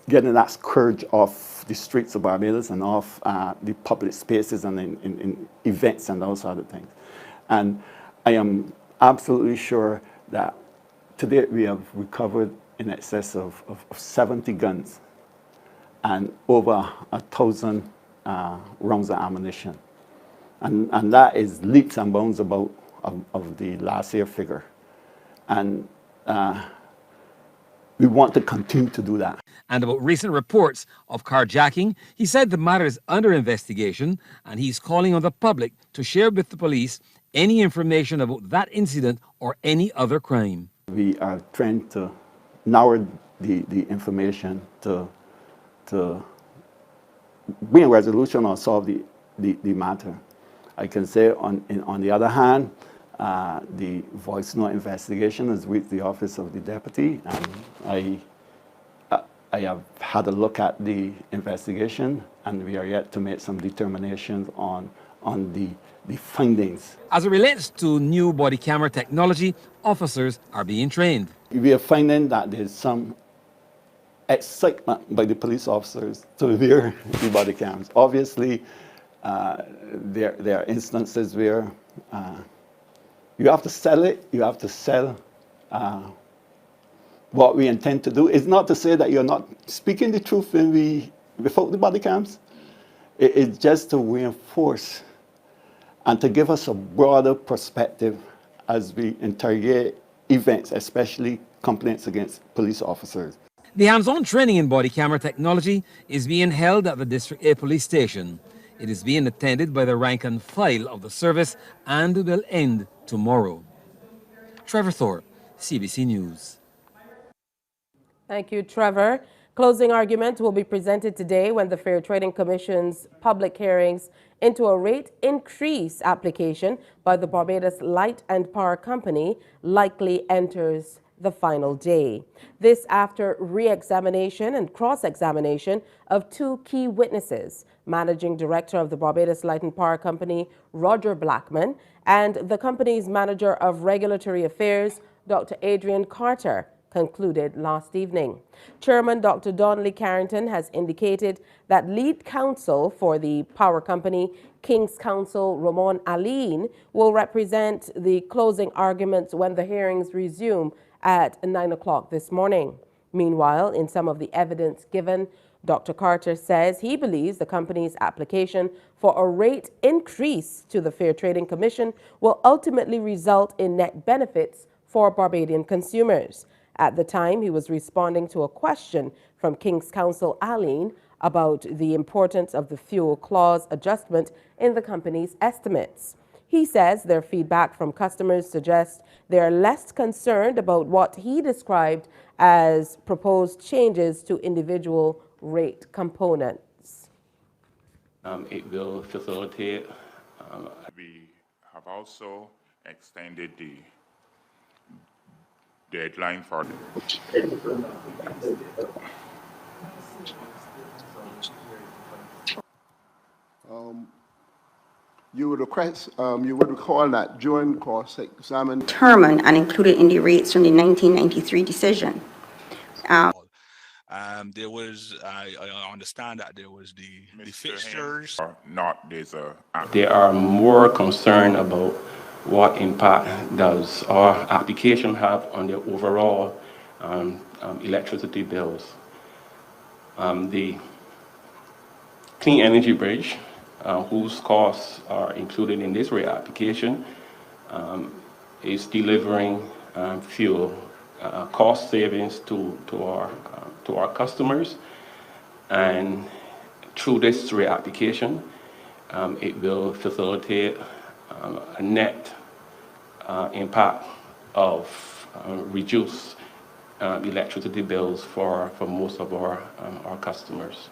getting that scourge off the streets of Barbados and off the public spaces and in events and those other things. And I am absolutely sure that to date we have recovered in excess of 70 guns and over 1,000 rounds of ammunition. And that is leaps and bounds about of the last year figure. And we want to continue to do that. And about recent reports of carjacking, he said the matter is under investigation and he's calling on the public to share with the police any information about that incident or any other crime. We are trying to narrow the information to bring a resolution or solve the matter. I can say on the other hand, the voice note investigation is with the Office of the Deputy, and I have had a look at the investigation, and we are yet to make some determinations on the findings. As it relates to new body camera technology, officers are being trained. We are finding that there's some excitement by the police officers to wear the body cams. Obviously, there are instances where you have to sell it, you have to sell what we intend to do. It's not to say that you're not speaking the truth when without the body cams. It's just to reinforce and to give us a broader perspective as we interrogate events, especially complaints against police officers. The hands-on training in body camera technology is being held at the District A Police Station. It is being attended by the rank and file of the service and will end tomorrow. Trevor Thorpe, CBC News. Thank you, Trevor. Closing argument will be presented today when the Fair Trading Commission's public hearings into a rate increase application by the Barbados Light and Power Company likely enters the final day. This after re-examination and cross-examination of two key witnesses, Managing Director of the Barbados Light and Power Company, Roger Blackman, and the company's Manager of Regulatory Affairs, Dr. Adrian Carter, concluded last evening. Chairman Dr. Donnelly Carrington has indicated that lead counsel for the power company, King's Counsel Ramon Aline, will represent the closing arguments when the hearings resume at 9 o'clock this morning. Meanwhile, in some of the evidence given, Dr. Carter says he believes the company's application for a rate increase to the Fair Trading Commission will ultimately result in net benefits for Barbadian consumers. At the time, he was responding to a question from King's Counsel Aline about the importance of the fuel clause adjustment in the company's estimates. He says their feedback from customers suggests they are less concerned about what he described as proposed changes to individual rate components. It will facilitate. We have also extended the deadline for you would recall that during cross-examination determined and included in the rates from the 1993 decision. There was, I understand that there was the fixtures. They are more concerned about what impact does our application have on their overall electricity bills. The Clean Energy Bridge, whose costs are included in this rate application, is delivering fuel cost savings to our customers, and through this rate application, it will facilitate a net impact of reduced electricity bills for most of our customers.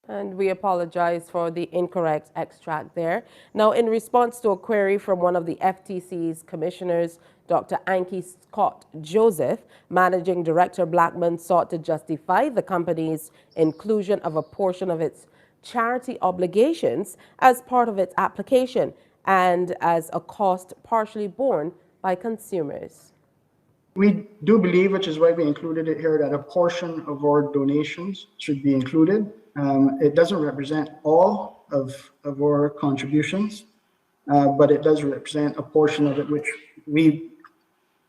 And we apologize for the incorrect extract there. Now, in response to a query from one of the FTC's commissioners, Dr. Anki Scott Joseph, Managing Director Blackman sought to justify the company's inclusion of a portion of its charity obligations as part of its application and as a cost partially borne by consumers. We do believe, which is why we included it here, that a portion of our donations should be included. It doesn't represent all of our contributions, but it does represent a portion of it, which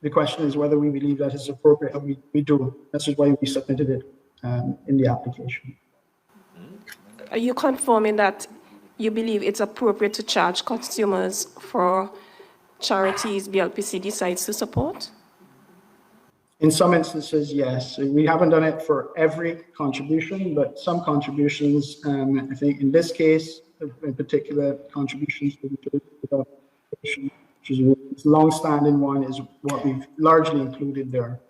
the question is whether we believe that is appropriate, and we do. This is why we submitted it in the application. Are you confirming that you believe it's appropriate to charge consumers for charities BLPC decides to support? In some instances, yes. We haven't done it for every contribution, but some contributions, I think in this case, in particular, contributions to the church, which is a long-standing one, is what we've largely included there.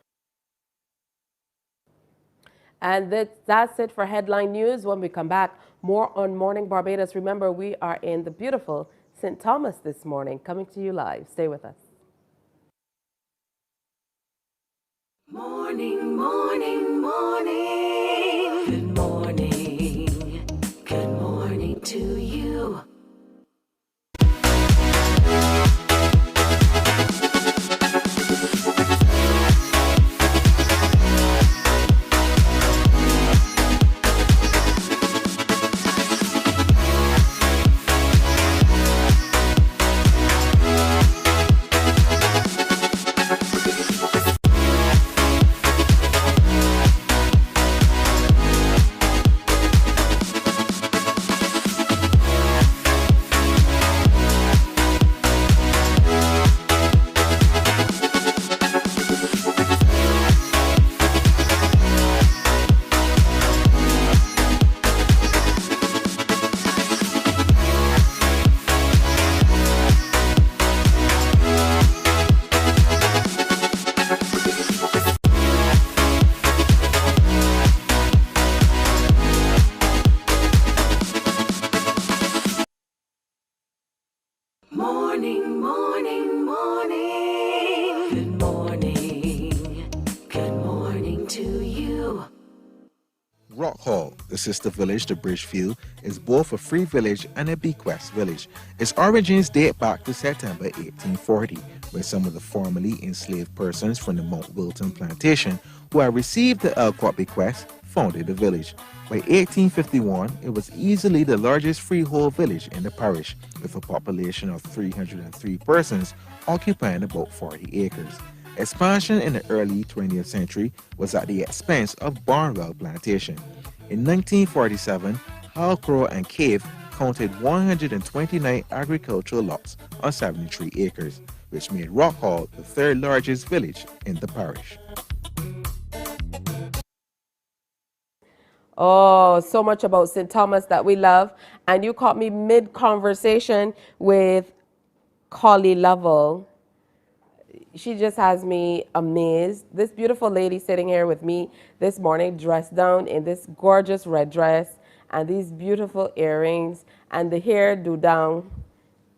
And that's it for headline news. When we come back, more on Morning Barbados. Remember, we are in the beautiful St. Thomas this morning, coming to you live. Stay with us. Morning, morning, morning. Good morning. Good morning to you. Morning, morning, morning. Good morning. Good morning to you. Rock Hall, the sister village to Bridgefield, is both a free village and a bequest village. Its origins date back to September 1840, where some of the formerly enslaved persons from the Mount Wilton plantation who had received the Elcock bequest founded the village. By 1851, it was easily the largest freehold village in the parish, with a population of 303 persons occupying about 40 acres. Expansion in the early 20th century was at the expense of Barnwell Plantation. In 1947, Halcrow and Cave counted 129 agricultural lots on 73 acres, which made Rock Hall the third largest village in the parish. Oh, so much about St. Thomas that we love. And you caught me mid-conversation with Collie Lovell. She just has me amazed. This beautiful lady sitting here with me this morning, dressed down in this gorgeous red dress and these beautiful earrings, and the hair do down,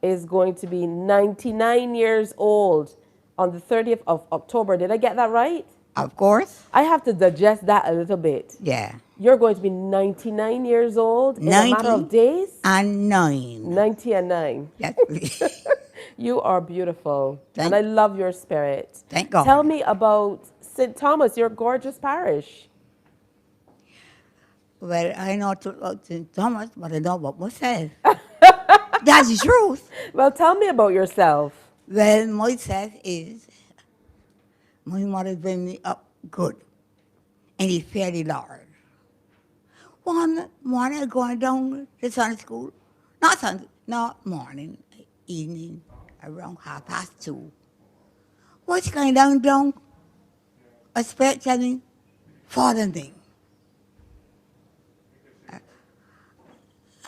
is going to be 99 years old on the 30th of October. Did I get that right? Of course. I have to digest that a little bit. Yeah. You're going to be 99 years old in a matter of days? 99. 90 and 9. Yes. You are beautiful. And I love your spirit. Thank God. Tell me about St. Thomas, your gorgeous parish. Well, I know about St. Thomas, but I know about myself. That's the truth. Well, tell me about yourself. Well, myself is, my mother bring me up good. And he feared the Lord. One morning, going down to Sunday school, not morning, evening, around 2:30. What's going down? A spirit telling me, follow me.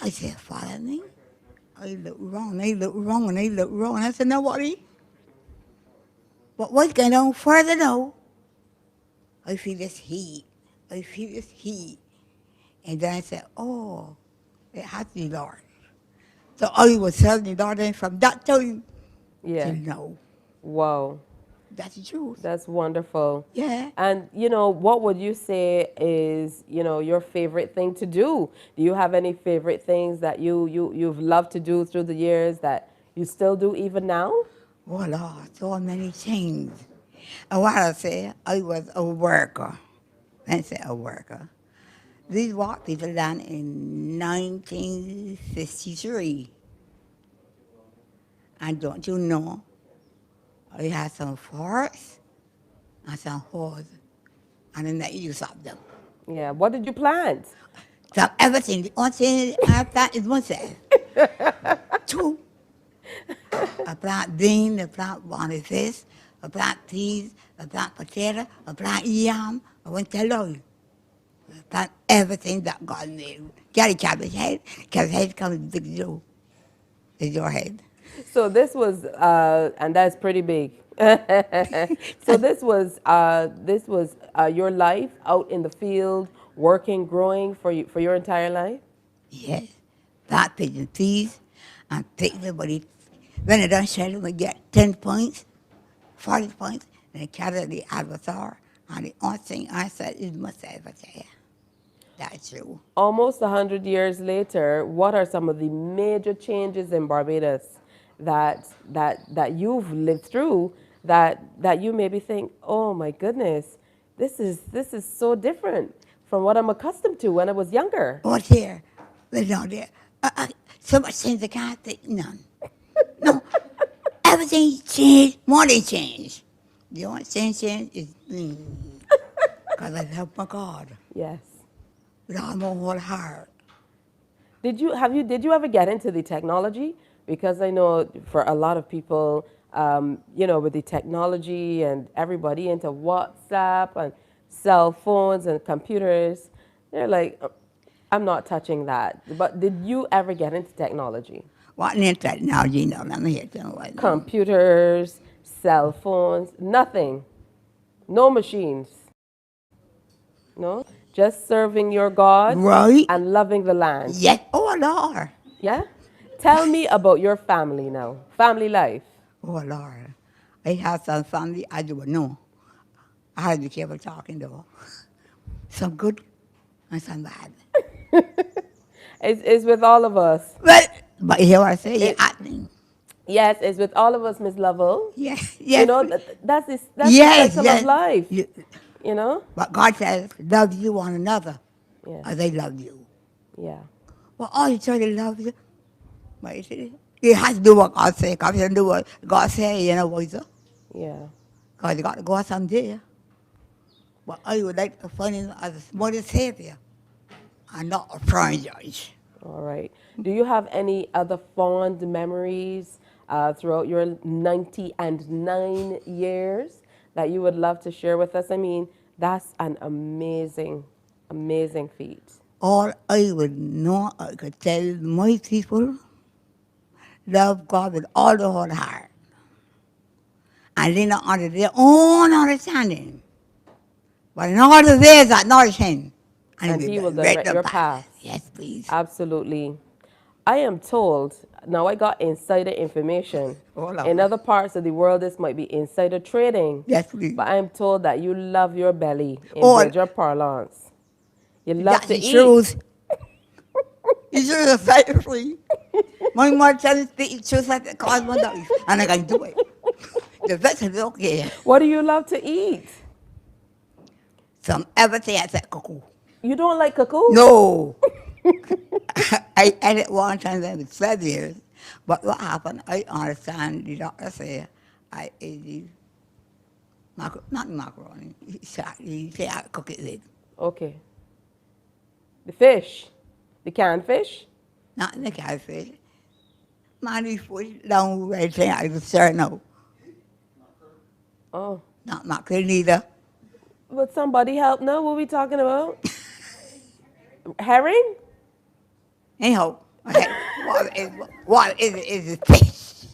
I said, follow me. I look wrong, they look wrong, and they look wrong. And I said, nobody. But what's going on further now? I feel this heat. I feel this heat. And then I said, oh, it has to be Lord. So I was telling the Lord, and from that time Yeah. till now. Wow. That's the truth. That's wonderful. Yeah. And, what would you say is, your favorite thing to do? Do you have any favorite things that you've loved to do through the years that you still do even now? Oh, Lord, so many things. And what I say, I was a worker. I say a worker. These walked people done in 1953. And don't you know, I had some forests and some horses, and then I use of them. Yeah. What did you plant? So everything, the only thing I plant is myself. Two. I plant beans, I plant boniface, I plant peas, I plant potato, I plant yam, I went to Lloyd. I plant everything that God made. Get a cabbage head comes big as you. Is your head. So this was, and that's pretty big. So this was your life out in the field, working, growing for your entire life? Yes. Plant pigeon peas and pick everybody. When I done sell them, I get 10 points, 40 points, and I carry the avatar. And the only thing I said is myself, I tell you. That's true. Almost 100 years later, what are some of the major changes in Barbados that you've lived through that you maybe think, oh my goodness, this is so different from what I'm accustomed to when I was younger? What's here? There's no there. So much things I can't think none. No, everything changed, more than changed. The only thing changed is me. Because I help my God. Yes. With all my whole heart. Did you ever get into the technology? Because I know for a lot of people, with the technology and everybody into WhatsApp and cell phones and computers, they're like, I'm not touching that. But did you ever get into technology? What in technology? No, let me hear what. Computers, cell phones, nothing. No machines. No? Just serving your God, right, and loving the land. Yes. Oh, Lord. Yeah? Tell me about your family now, family life. Oh, Lord. I have some family I don't know. I have to be careful talking though. Some good and some bad. It's with all of us. But you hear what I say? You're acting. Yes, it's with all of us, Miss Lovell. Yes. That's the yes, cycle of life. But God says, love you one another as they love you. Yeah. Well, all each other love you. But you have to do what God says. God says, do what God says, what is it? Yeah. Because you got to go someday. But I would like to find him as a small savior and not a prime judge. All right. Do you have any other fond memories throughout your 99 years that you would love to share with us? I mean, that's an amazing, amazing feat. All I would know, I could tell my people, love God with all the whole heart. And lean not under their own understanding, but in all the ways that knowledge him. And he will direct your path. Yes, please. Absolutely. I am told, now I got insider information. In other parts of the world, this might be insider trading. Yes, please. But I am told that you love your belly in major parlance. You love to eat. Truth. It's just a fact free. My mother tells me to eat truth like that cause my life, and I can do it. The best is okay. What do you love to eat? Some everything except cuckoo. You don't like cuckoo? No. I ate it one time when I was 12 years. But what happened, I understand the doctor said I ate the not macaroni. He said I cook it with. Okay. The fish? The canned fish? Not the canned fish. Man, we put down right there, I was sure no. Oh. Not mackerel either. But somebody help know what we talking about? Herring? Anyhow. What is it fish?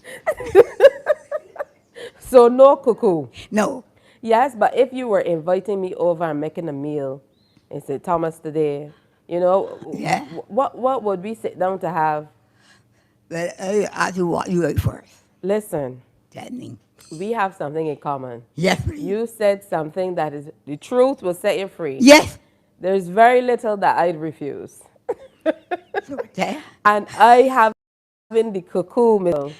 So no cuckoo. No. Yes, but if you were inviting me over and making a meal in St. Thomas today, you know, Yeah. what would we sit down to have? Well, I do what you ate first. Listen, That mean. we have something in common. Yes, please. You said something that is the truth will set you free. Yes. There's very little that I'd refuse. Yeah. And I have in the cuckoo meal.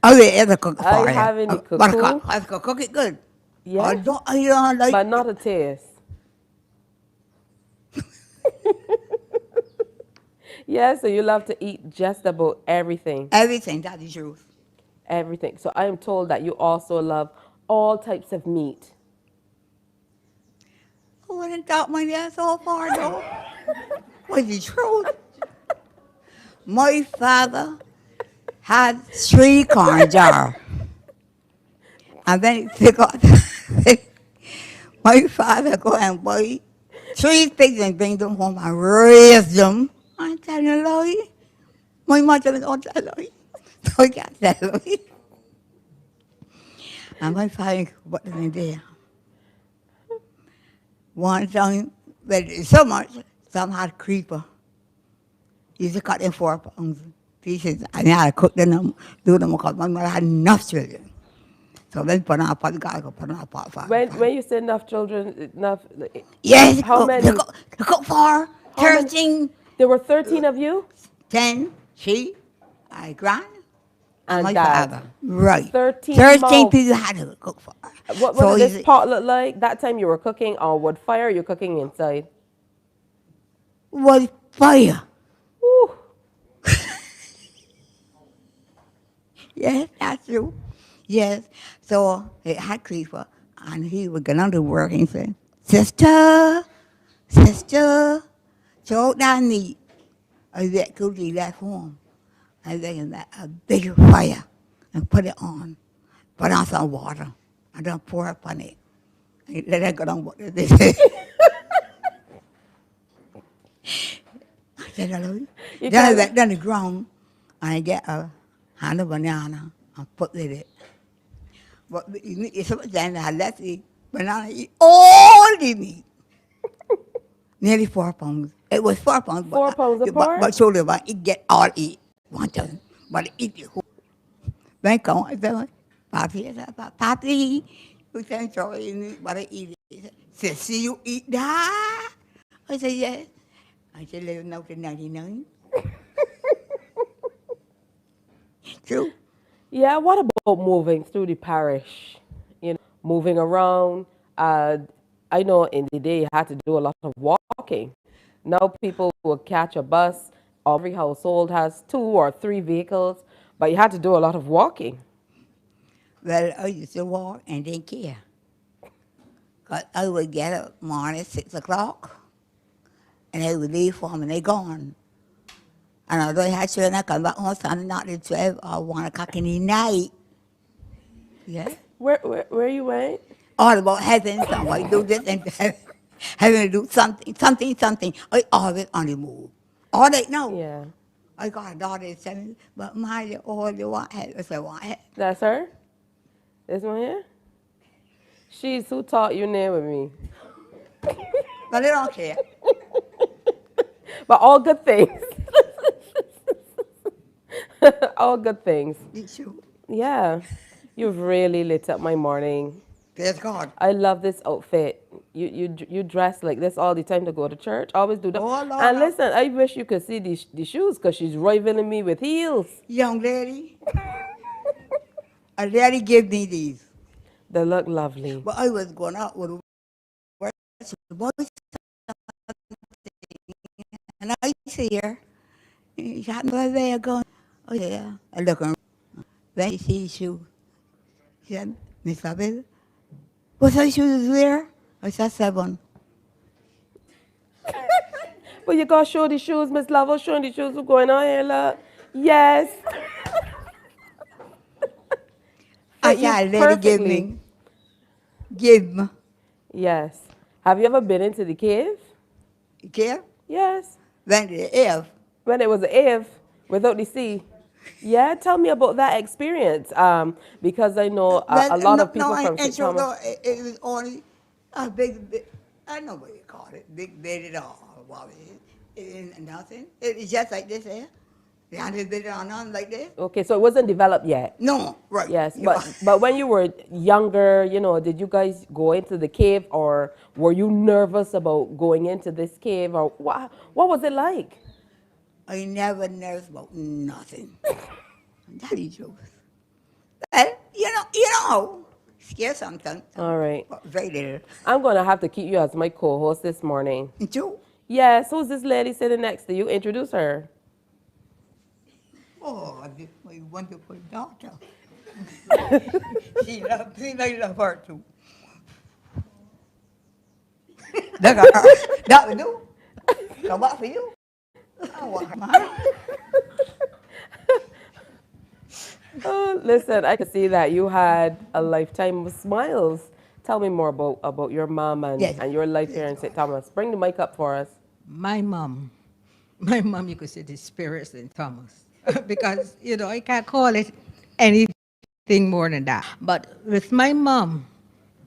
Oh, yeah, the cook for I you. have in the But cuckoo. I cook it good. Yes, I don't like but not a taste. Yeah, so you love to eat just about everything. everything. That's the truth. Everything. So I am told that you also love all types of meat. I wouldn't doubt my ass so far, though. What's the truth? My father had 3 corn jars. And then he got my father go and buy 3 pigs and bring them home and raise them. I'm telling a lie. My mother don't tell a lie. So I can't tell a lie. And my father put them in there. One time, but so much, some had creeper. Used to cut in 4 pounds pieces. And I had to cook them, do them, because my mother had enough children. So then put on a pot, gotta go put on a pot for When you say enough children, enough. Yes, how many? To cook for 13. There were 13 of you? 10, she, my grand, and my Dad. father. Right. 13 13 mouths. people had to cook for. What So did is this it- pot look like? That time you were cooking on wood fire, you're cooking inside? Was fire. Whew. Yes, that's true. Yes. So it had creeper, and he would get on to work and he said, sister, choke that meat. I bet Cookie left home. I then a big fire and put it on. Put on some water and then pour it on it. And let it go on water. I said, hello. Then I went down the ground and I get a hand of banana and put it in it. But then I let the banana eat all the meat. Nearly 4 pounds. It was 4 pounds. 4 pounds apart? But surely, but it get all eat one time. But it eat the whole. Then come, I said, Papi, you can throw it in it, but I eat it. He said, see you eat that? I said, yes. I said, live now to 99. True. Yeah, what about moving through the parish? You know, moving around. I know in the day you had to do a lot of walking. Now people will catch a bus. Every household has 2 or 3 vehicles, but you had to do a lot of walking. Well, I used to walk and didn't care. 'Cause I would get up morning 6 o'clock, and they would leave for me, and they gone. And although I had children, I come back home Sunday night at 12 or 1 o'clock in the night. Yeah. Where you went? All about having somebody do this and having to do something. I always on the move. All day, no. Yeah. I got a daughter at 7, but my all the one had, I said, what had. That's her? This one here? She's who taught you name with me. But I don't care. But all good things. All good things. Did you? Yeah. You've really lit up my morning. Praise God. I love this outfit. You dress like this all the time to go to church. Always do that. Oh, Lord, and no. listen, I wish you could see the shoes because she's rivaling me with heels. Young lady, a lady gave me these. They look lovely. But I was going out with the boys, and I see her. She had my way of going. Oh, yeah. I look around. Then she sees shoes. She said, Miss Babel, what size shoes is there? I said, 7. But you gotta show the shoes, Miss Lovell. Show the shoes what's going on here, look. Yes. I Fit you said, lady, give perfectly. me. Give me. Yes. Have you ever been into the cave? Care? Yes. Then the F. When it was an if, Without the C. Yeah, tell me about that experience. Because I know a lot No, of people from St. Thomas. no, it was only a big, I don't know what you call it, big bed at all. Well, it nothing. It's just like this here. The handle bed on like this. Okay, so it wasn't developed yet. No, right. Yes, You but when you were younger, did you guys go into the cave, or were you nervous about going into this cave, or what was it like? I never nervous about nothing. That is truth. But, you know, scared sometimes. All right. Very little. I'm going to have to keep you as my co-host this morning. You? Yes, who's this lady sitting next to you? Introduce her. Oh, this is my wonderful daughter. she loves me, I love her too. Look at her. That will do. So what for you? I want mine. Listen, I can see that you had a lifetime of smiles. Tell me more about your mom and your life here in St. Thomas. Bring the mic up for us. My mom, you could say the spirit St. Thomas. Because, I can't call it anything more than that. But with my mom,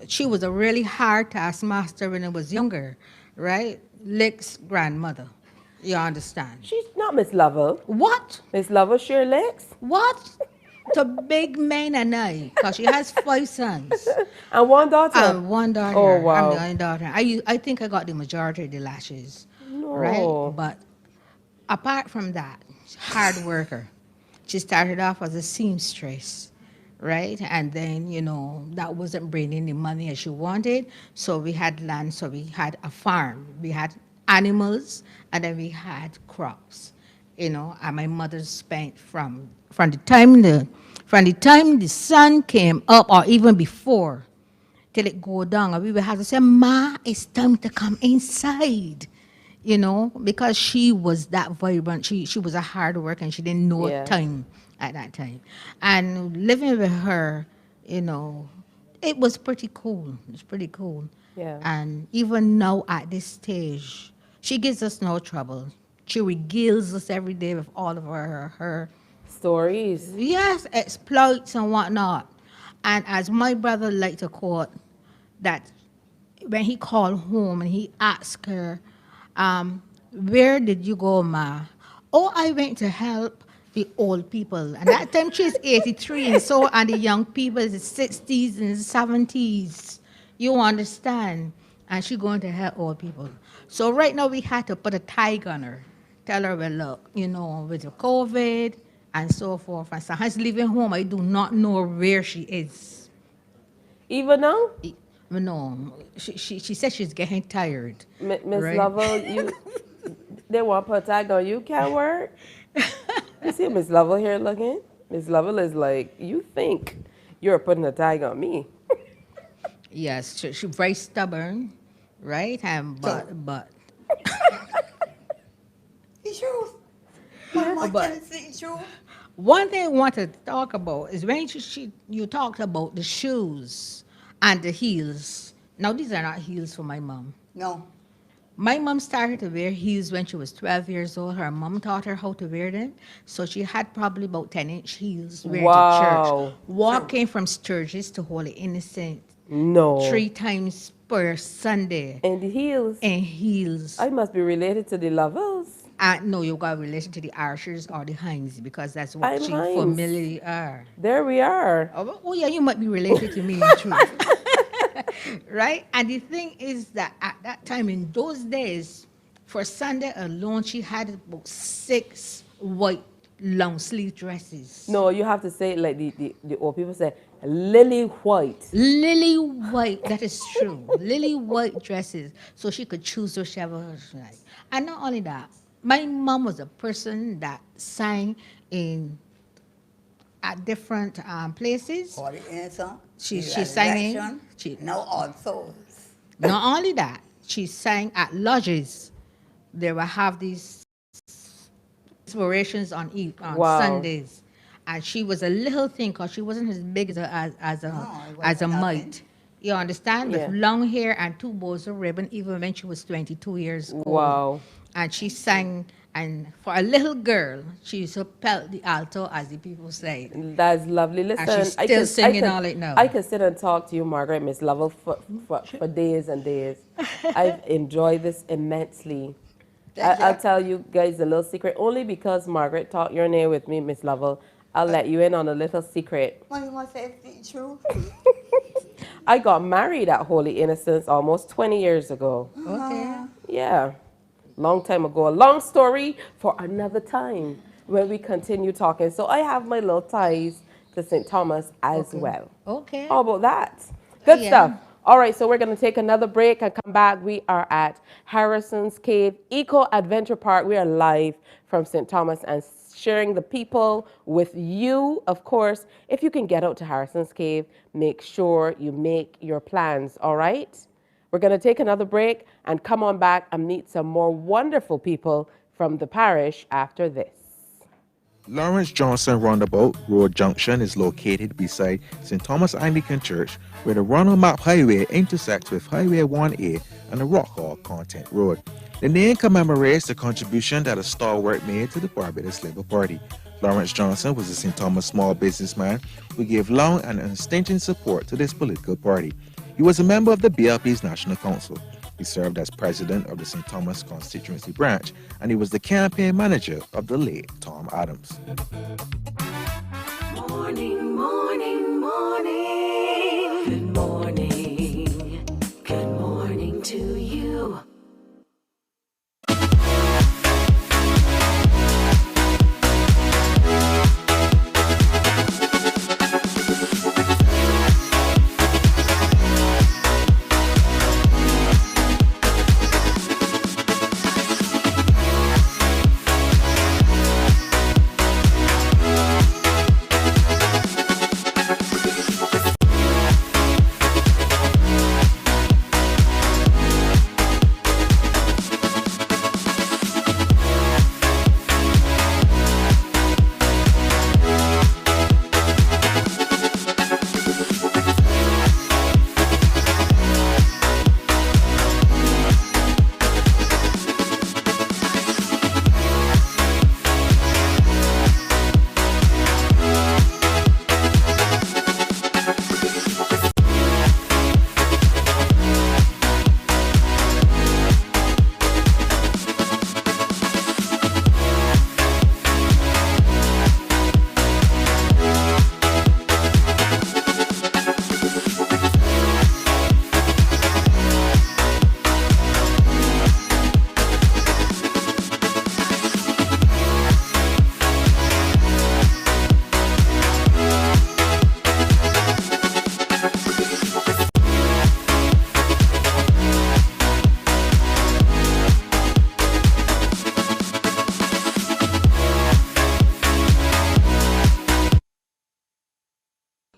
she was a really hard taskmaster when I was younger, right? Lick's grandmother. You understand? She's not Miss Lovell. What? Miss Lovell share Licks? What? The big man and I, because she has 5 sons. And one daughter? And one daughter. Oh, wow. I'm the only daughter. I think I got the majority of the lashes. No. Right? But apart from that, hard worker. She started off as a seamstress, right? And then, that wasn't bringing the money as she wanted. So we had land, so we had a farm. We had animals, and then we had crops. And my mother spent from the time the sun came up, or even before, till it go down, and we would have to say, "Ma, it's time to come inside." Because she was that vibrant. She was a hard worker, and she didn't know time at that time. And living with her, it was pretty cool. It was pretty cool. Yeah. And even now at this stage, she gives us no trouble. She regales us every day with all of her stories. Yes, exploits and whatnot. And as my brother liked to quote, that when he called home and he asked her, where did you go, Ma? Oh, I went to help the old people. And that time she's 83, and so and the young people is 60s and 70s. You understand? And she going to help old people. So right now we had to put a tag on her. Tell her, well, look, with the COVID and so forth. And so she's leaving home. I do not know where she is. Even now? No. She said she's getting tired. Miss right? Lovell, they want to put a tag on you, can't work? You see Miss Lovell here looking? Miss Lovell is like, you think you're putting a tag on me. Yes, she's very stubborn, right? But It's true. It's true. One thing I want to talk about is when you talked about the shoes and the heels. Now, these are not heels for my mom. No. My mom started to wear heels when she was 12 years old. Her mom taught her how to wear them. So she had probably about 10-inch heels wearing to church. Walking from Sturgis to Holy Innocent. No. 3 times per Sunday. And the heels? And heels. I must be related to the Lovells. No, you got relation to the Archers or the Hines, because that's what I'm she Hines. familiarly are. There we are. Oh, yeah, you might be related to me in truth. Right? And the thing is that at that time, in those days, for Sunday alone, she had about 6 white long sleeve dresses. No, you have to say it like the old people say, lily white. Lily white, that is true. Lily white dresses, so she could choose whichever she liked. And not only that, my mom was a person that sang at different places. For the answer, She sang in. No, also. Not only that, she sang at lodges. They will have these inspirations on Sundays. And she was a little thing because she wasn't as big as a mite. You understand? Yeah. With long hair and 2 bows of ribbon, even when she was 22 years old. Wow. And she sang And for a little girl, she used to pelt the alto, as the people say. That's lovely. Listen, And she's still singing all it now. I could sit and talk to you, Margaret, Miss Lovell, for days and days. I've enjoyed this immensely. I'll tell you guys a little secret. Only because Margaret taught your name with me, Miss Lovell, I'll let you in on a little secret. What you want to say is the truth? I got married at Holy Innocents almost 20 years ago. Okay. Yeah, long time ago. A long story for another time when we continue talking. So I have my little ties to St. Thomas as well. Okay. How about that? Good Yeah. stuff. All right, so we're going to take another break and come back. We are at Harrison's Cave Eco Adventure Park. We are live from St. Thomas and sharing the people with you. Of course, if you can get out to Harrison's Cave, make sure you make your plans, all right? We're going to take another break and come on back and meet some more wonderful people from the parish after this. Lawrence Johnson Roundabout Road Junction is located beside St. Thomas Anglican Church, where the Ronald Map Highway intersects with Highway 1A and the Rockhall Content Road. The name commemorates the contribution that a stalwart made to the Barbados Labour Party. Lawrence Johnson was a St. Thomas small businessman who gave long and unstinting support to this political party. He was a member of the BLP's National Council. He served as president of the St. Thomas constituency branch, and he was the campaign manager of the late Tom Adams. Morning, morning, morning. Good morning. Good morning to you.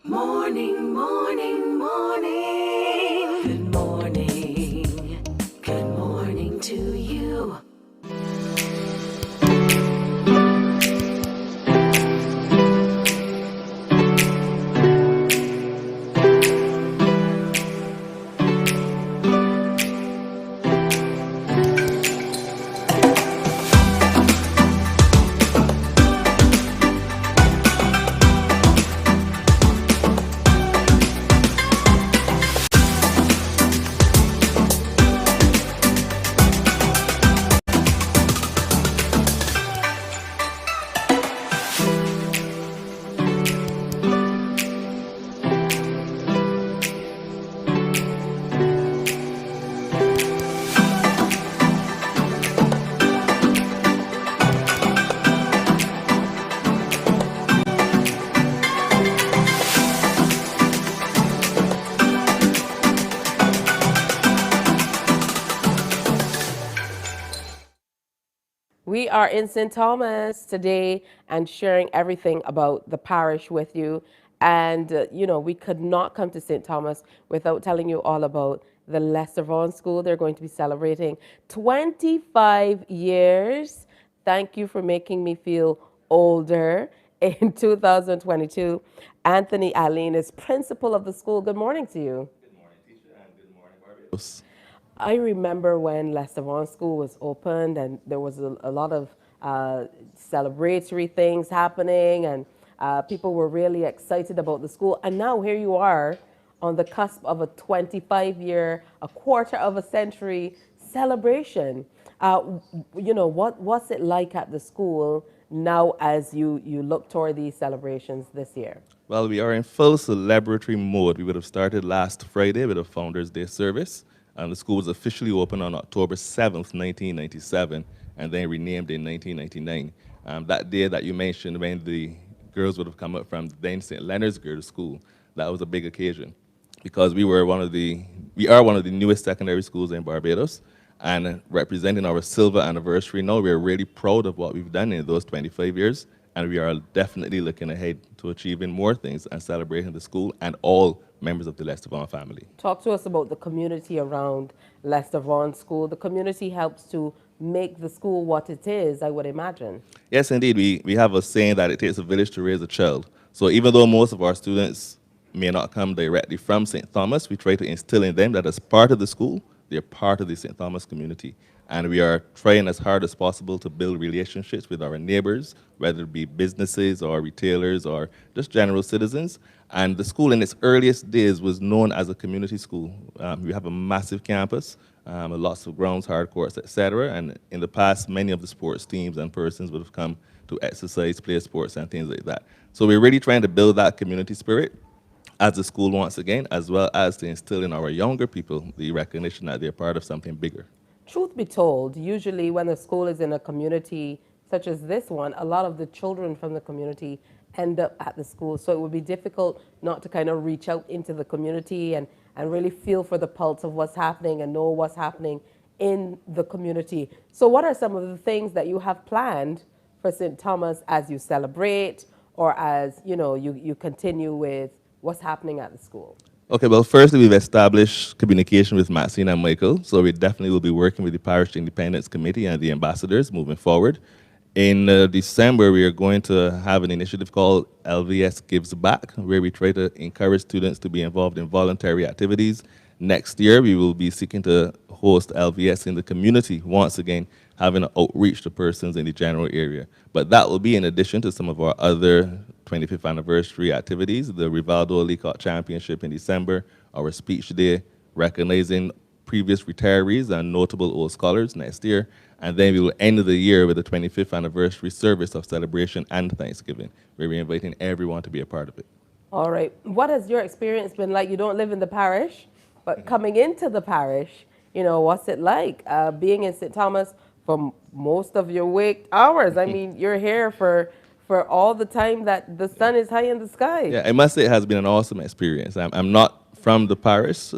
Morning, morning, morning. Good morning. Good morning to you. We are in St. Thomas today and sharing everything about the parish with you. And, we could not come to St. Thomas without telling you all about the Lester Vaughan School. They're going to be celebrating 25 years. Thank you for making me feel older. In 2022, Anthony Allen is principal of the school. Good morning to you. Good morning, teacher, and good morning, Barbados. I remember when Lester Vaughan School was opened and there was a lot of celebratory things happening, and people were really excited about the school. And now here you are on the cusp of a 25-year, a quarter of a century celebration. What's it like at the school now as you look toward these celebrations this year? Well, we are in full celebratory mode. We would have started last Friday with a Founders Day service. The school was officially opened on October 7th, 1997, and then renamed in 1999. That day that you mentioned, when the girls would have come up from then St. Leonard's Girls School, that was a big occasion because we are one of the newest secondary schools in Barbados, and representing our silver anniversary now, we're really proud of what we've done in those 25 years, and we are definitely looking ahead to achieving more things and celebrating the school and all members of the Lester Vaughan family. Talk to us about the community around Lester Vaughan School. The community helps to make the school what it is, I would imagine. Yes, indeed. We have a saying that it takes a village to raise a child. So even though most of our students may not come directly from St. Thomas, we try to instill in them that as part of the school, they're part of the St. Thomas community. And we are trying as hard as possible to build relationships with our neighbors, whether it be businesses or retailers or just general citizens. And the school in its earliest days was known as a community school. We have a massive campus, lots of grounds, hard courts, etc. And in the past, many of the sports teams and persons would have come to exercise, play sports, and things like that. So we're really trying to build that community spirit as a school once again, as well as to instill in our younger people the recognition that they're part of something bigger. Truth be told, usually when a school is in a community such as this one, a lot of the children from the community end up at the school. So it would be difficult not to kind of reach out into the community and really feel for the pulse of what's happening and know what's happening in the community. So what are some of the things that you have planned for St. Thomas as you celebrate or as you continue with what's happening at the school? Okay, well, firstly, we've established communication with Maxine and Michael, so we definitely will be working with the Parish Independence Committee and the ambassadors moving forward. In December, we are going to have an initiative called LVS Gives Back, where we try to encourage students to be involved in voluntary activities. Next year, we will be seeking to host LVS in the community, once again, having an outreach to persons in the general area. But that will be in addition to some of our other 25th anniversary activities, the Rivaldo Leacock Championship in December, our speech day, recognizing previous retirees and notable old scholars next year, and then we will end the year with the 25th anniversary service of celebration and Thanksgiving, where we're inviting everyone to be a part of it. All right. What has your experience been like? You don't live in the parish, but coming into the parish, what's it like being in St. Thomas for most of your wake hours? I mean, you're here for all the time that the sun is high in the sky. Yeah, I must say it has been an awesome experience. I'm not from the parish.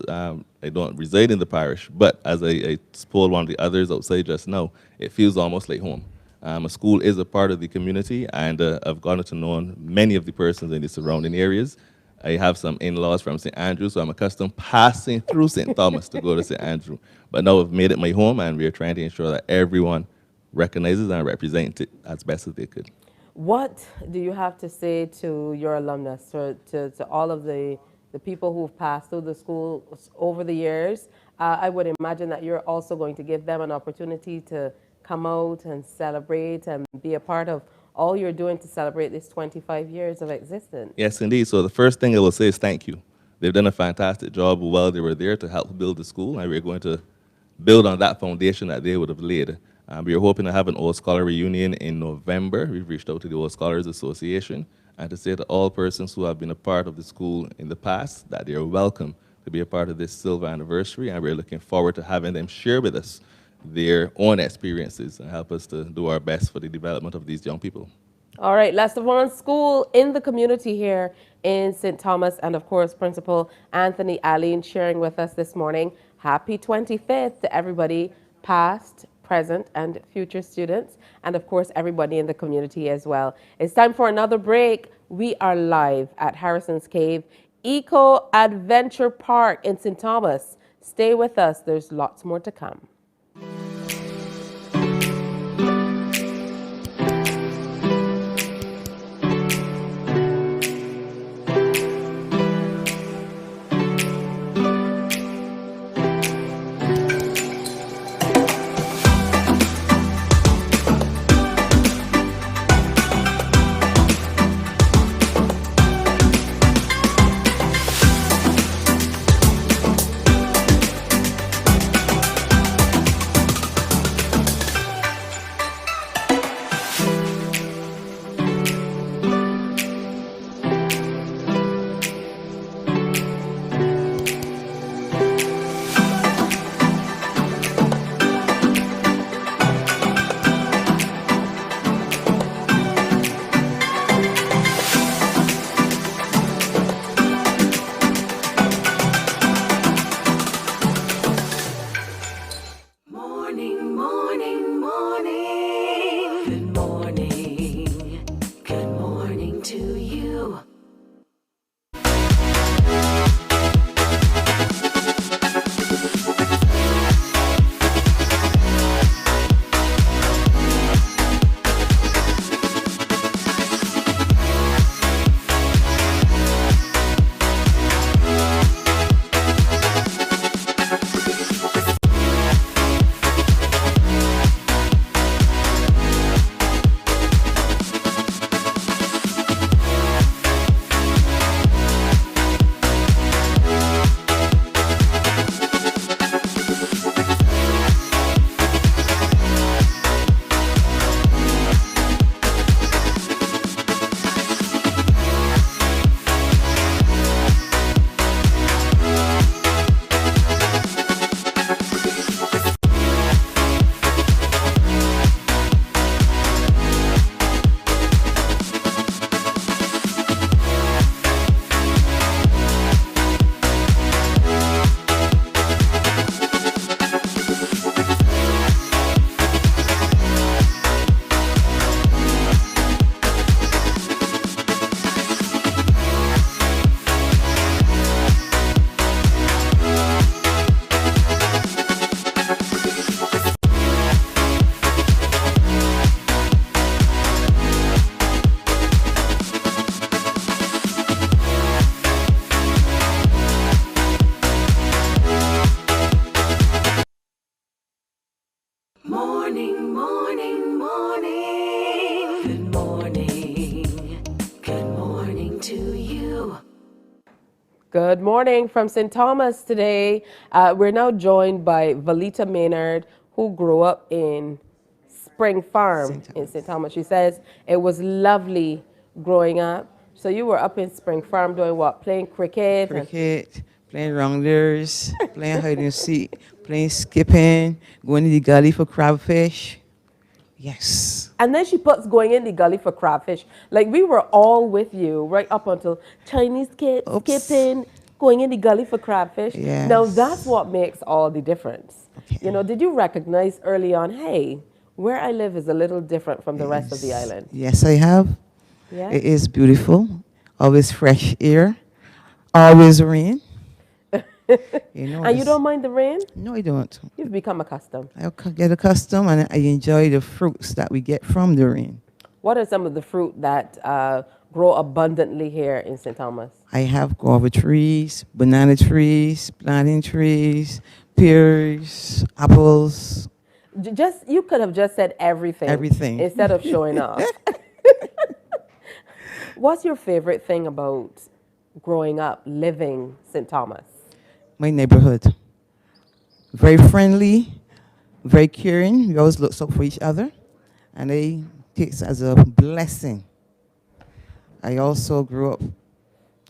I don't reside in the parish, but as I spoke one of the others outside just now, it feels almost like home. A school is a part of the community, and I've gotten to know many of the persons in the surrounding areas. I have some in-laws from St. Andrew, so I'm accustomed passing through St. Thomas to go to St. Andrew. But now I've made it my home, and we're trying to ensure that everyone recognizes and represents it as best as they could. What do you have to say to your alumnus, to all of the people who've passed through the school over the years? I would imagine that you're also going to give them an opportunity to come out and celebrate and be a part of all you're doing to celebrate this 25 years of existence. Yes, indeed. So the first thing I will say is thank you. They've done a fantastic job while they were there to help build the school, and we're going to build on that foundation that they would have laid. We are hoping to have an Old Scholar reunion in November. We've reached out to the Old Scholars Association, and to say to all persons who have been a part of the school in the past that they are welcome to be a part of this silver anniversary, and we're looking forward to having them share with us their own experiences and help us to do our best for the development of these young people. All right, Lester Vaughan School in the community here in St. Thomas, and of course, Principal Anthony Allen sharing with us this morning. Happy 25th to everybody, past, present, and future students, and of course, everybody in the community as well. It's time for another break. We are live at Harrison's Cave Eco Adventure Park in St. Thomas. Stay with us. There's lots more to come. you. Good morning from St. Thomas today. We're now joined by Valita Maynard, who grew up in Spring Farm in St. Thomas. She says it was lovely growing up. So you were up in Spring Farm doing what? Playing cricket? Cricket, playing rounders, playing hide and seek, playing skipping, going to the gully for crabfish. Yes. And then she puts going in the gully for crabfish. Like we were all with you right up until Chinese kids skipping, going in the gully for crabfish. Yes. Now that's what makes all the difference. You know, did you recognize early on, hey, where I live is a little different from the rest of the island? Yes, I have. Yeah? It is beautiful. Always fresh air. Always rain. You know, And you don't mind the rain? No, I don't. You've become accustomed. I get accustomed and I enjoy the fruits that we get from the rain. What are some of the fruit that grow abundantly here in St. Thomas? I have guava trees, banana trees, plantain trees, pears, apples. You could have just said everything. Everything. Instead of showing off. What's your favorite thing about growing up, living St. Thomas? My neighborhood. Very friendly, very caring. We always look out for each other. And I take it as a blessing. I also grew up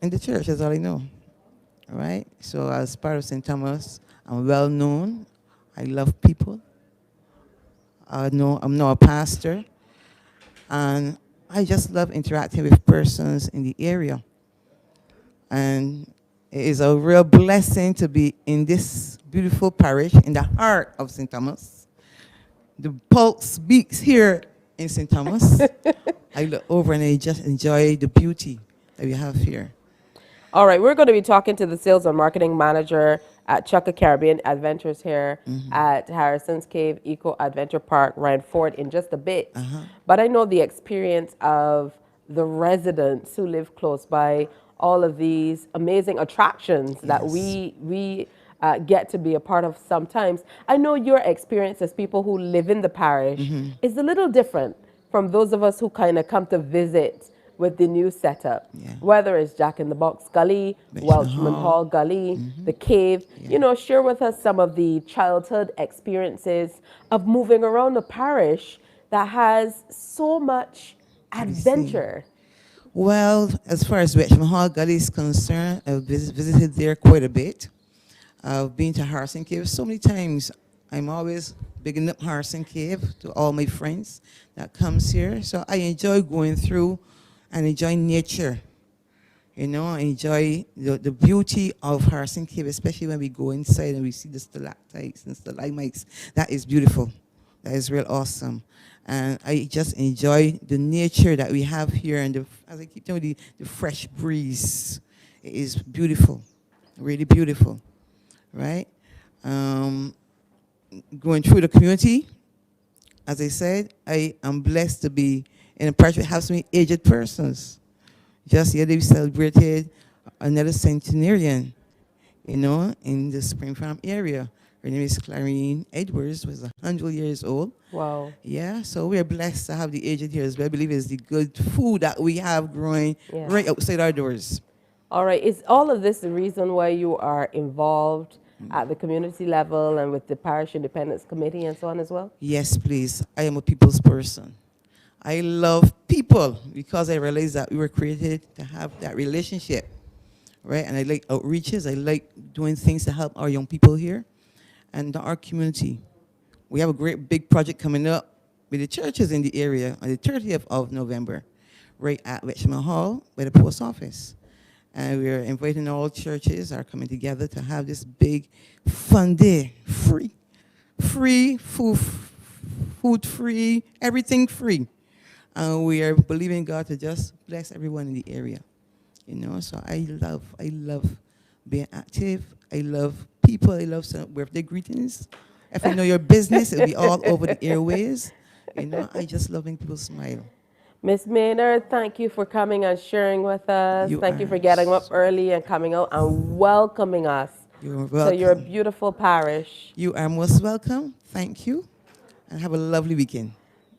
in the church, that's all I know. All right? So as part of St. Thomas, I'm well known. I love people. I'm now a pastor. And I just love interacting with persons in the area. And it is a real blessing to be in this beautiful parish in the heart of St. Thomas. The pulse beats here in St. Thomas. I look over and I just enjoy the beauty that we have here. All right, we're going to be talking to the sales and marketing manager at Chukka Caribbean Adventures here at Harrison's Cave Eco Adventure Park, Ryan Ford, in just a bit. But I know the experience of the residents who live close by, all of these amazing attractions that we get to be a part of sometimes. I know your experience as people who live in the parish is a little different from those of us who kind of come to visit with the new setup, whether it's Jack in the Box Gully, Welchman Hall Gully, the cave. You know, share with us some of the childhood experiences of moving around the parish that has so much adventure. Well, as far as Welchman Hall Gully is concerned, I've visited there quite a bit. I've been to Harrison Cave so many times. I'm always bigging up Harrison Cave to all my friends that comes here. So I enjoy going through and enjoying nature. You know, I enjoy the beauty of Harrison Cave, especially when we go inside and we see the stalactites and stalagmites. That is beautiful. That is real awesome. And I just enjoy the nature that we have here, and as I keep telling you, the fresh breeze. It is beautiful, really beautiful, right? Going through the community, as I said, I am blessed to be in a parish that has so many aged persons. Just yesterday we celebrated another centenarian, you know, in the Spring Farm area. Her name is Clarine Edwards, was 100 years old. Wow. Yeah, so we're blessed to have the aged here as well. I believe it's the good food that we have growing right outside our doors. All right, is all of this the reason why you are involved at the community level and with the Parish Independence Committee and so on as well? Yes, please. I am a people's person. I love people because I realize that we were created to have that relationship, right? And I like outreaches. I like doing things to help our young people here and our community. We have a great big project coming up with the churches in the area on the 30th of November, right at Welchman Hall by the post office. And we're inviting all churches are coming together to have this big fun day, free food free, everything free. And we are believing God to just bless everyone in the area. You know, so I love being active. I love people. I love birthday greetings. If I know your business, it'll be all over the airways. You know, I just love when people smile. Miss Maynard, thank you for coming and sharing with us. Thank you for getting up early and coming out and welcoming us to your beautiful parish. You are most welcome. Thank you. And have a lovely weekend.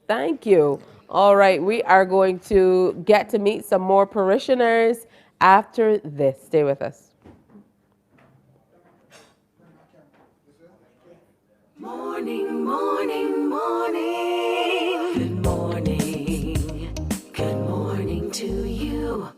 Thank you. All right, we are going to get to meet some more parishioners after this. Stay with us. Morning, morning, morning. Good morning. Good morning to you.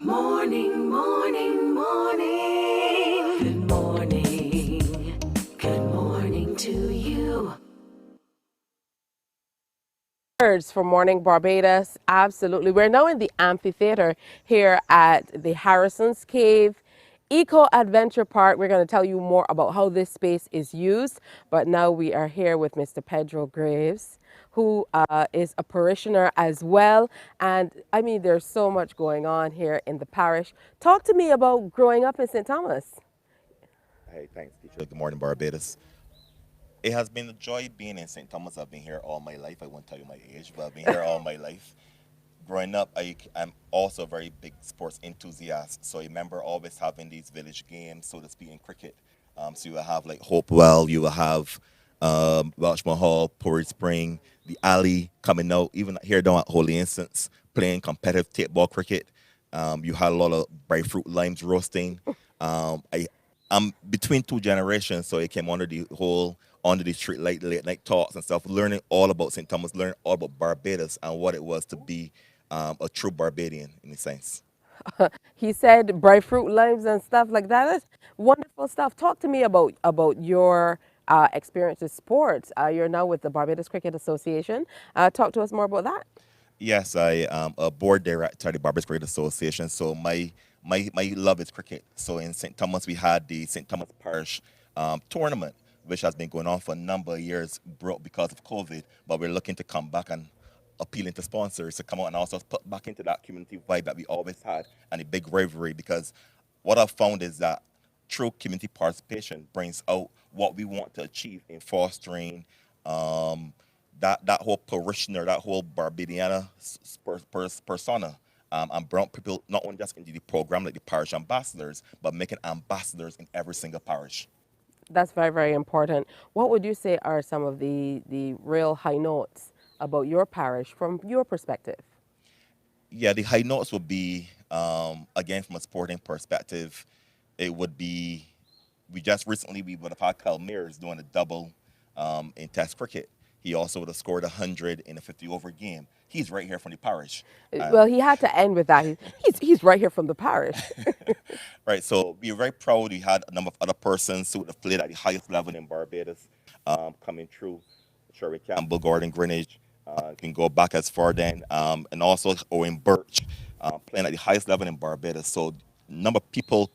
Morning, morning, morning. Good morning. Good morning to you. Words for Morning Barbados. Absolutely. We're now in the amphitheater here at the Harrison's Cave Eco Adventure Park. We're going to tell you more about how this space is used. But now we are here with Mr. Pedro Graves, who is a parishioner as well. And I mean, there's so much going on here in the parish. Talk to me about growing up in St. Thomas. Hey, thanks, teacher. Good morning, Barbados. It has been a joy being in St. Thomas. I've been here all my life. I won't tell you my age, but I've been here all my life. Growing up, I'm also a very big sports enthusiast. So I remember always having these village games, so to speak, in cricket. So you will have like Hopewell, you will have Welshman Hall, Porridge Spring, the Alley coming out, even here down at Holy Instance, playing competitive tape ball cricket. You had a lot of bright fruit limes roasting. I'm between two generations, so it came under the street light, late night talks and stuff, learning all about St. Thomas, learning all about Barbados and what it was to be a true Barbadian in a sense. He said bright fruit limes and stuff like that. That's wonderful stuff. Talk to me about your experience with sports. You're now with the Barbados Cricket Association. Talk to us more about that. Yes, I am a board director at the Barbados Cricket Association. So my love is cricket. So in St. Thomas, we had the St. Thomas Parish tournament, which has been going on for a number of years, broke because of COVID. But we're looking to come back and appealing to sponsors to come out and also put back into that community vibe that we always had and a big rivalry. Because what I've found is that true community participation brings out what we want to achieve in fostering that whole parishioner, that whole Barbadiana persona. And bring people not only just into the program like the parish ambassadors, but making ambassadors in every single parish. That's very, very important. What would you say are some of the real high notes about your parish from your perspective? Yeah, the high notes would be, again, from a sporting perspective, it would be, we would have had Kyle Mears doing a double in Test cricket. He also would have scored 100 in a 50-over game. He's right here from the parish. Well, he had to end with that. He's right here from the parish. Right, so we're very proud. We had a number of other persons who have played at the highest level in Barbados coming through. Sherry Campbell, Gordon Greenwich, can go back as far then. And also Owen Birch playing at the highest level in Barbados. So a number of people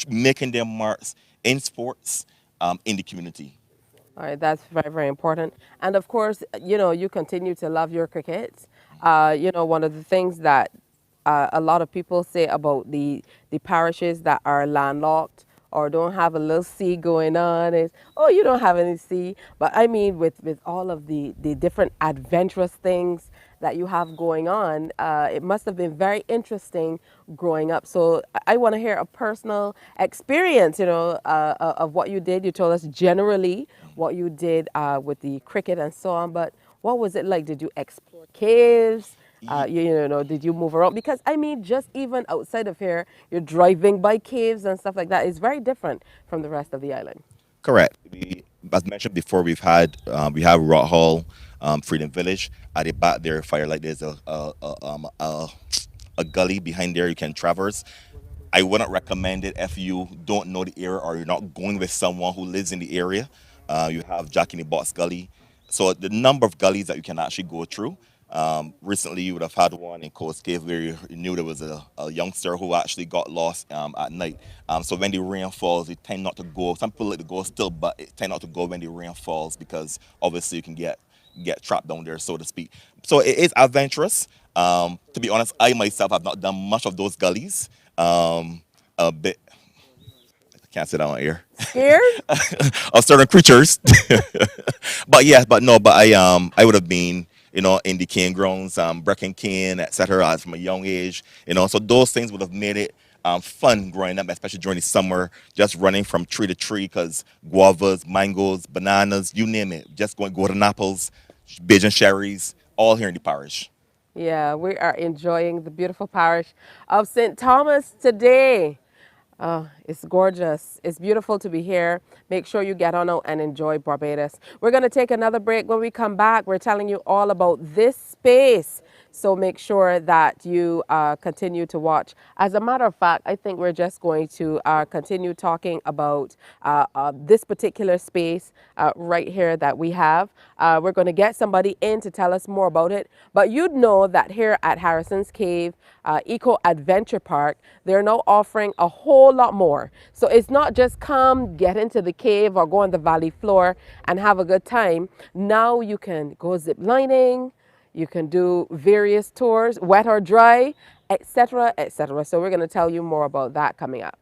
making their marks in sports in the community. All right, that's very, very important. And of course, you continue to love your cricket. One of the things that a lot of people say about the parishes that are landlocked or don't have a little sea going on is, oh, you don't have any sea. But I mean, with all of the different adventurous things that you have going on, it must have been very interesting growing up. So I want to hear a personal experience, of what you did. You told us generally what you did with the cricket and so on, but what was it like? Did you explore caves? Did you move around? Because I mean, just even outside of here, you're driving by caves and stuff like that. It's very different from the rest of the island. Correct. As mentioned before, we have Rock Hall, Freedom Village. At the back there, Firelight, there's a gully behind there you can traverse. I wouldn't recommend it if you don't know the area or you're not going with someone who lives in the area. You have Jack in the Box Gully. So the number of gullies that you can actually go through. Recently, you would have had one in Coast Cave where you knew there was a youngster who actually got lost at night. So when the rain falls, it tend not to go. Some people like to go still, but it tend not to go when the rain falls because obviously you can get trapped down there, so to speak. So it is adventurous. To be honest, I myself have not done much of those gullies. A bit. I can't say that on air. Scared? Of certain creatures. But I would have been, in the cane grounds, breaking cane, etc. From a young age, So those things would have made it fun growing up, especially during the summer, just running from tree to tree because guavas, mangoes, bananas, you name it, just going golden apples, Bajan cherries, all here in the parish. Yeah, we are enjoying the beautiful parish of St. Thomas today. Oh, it's gorgeous. It's beautiful to be here. Make sure you get on out and enjoy Barbados. We're going to take another break. When we come back, we're telling you all about this space. So make sure that you continue to watch. As a matter of fact, I think we're just going to continue talking about this particular space right here that we have. We're going to get somebody in to tell us more about it. But you'd know that here at Harrison's Cave Eco Adventure Park, they're now offering a whole lot more. So it's not just come, get into the cave or go on the valley floor and have a good time. Now you can go zip lining. You can do various tours, wet or dry, etc., etc. So we're going to tell you more about that coming up.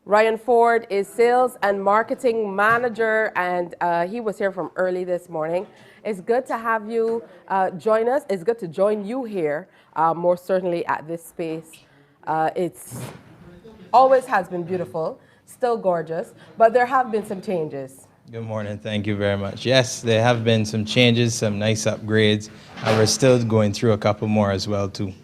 Ryan Ford is Sales and Marketing Manager, and he was here from early this morning. It's good to have you join us. It's good to join you here, more certainly at this space. It's always has been beautiful, still gorgeous, but there have been some changes. Good morning. Thank you very much. Yes, there have been some changes, some nice upgrades, and we're still going through a couple more as well, too.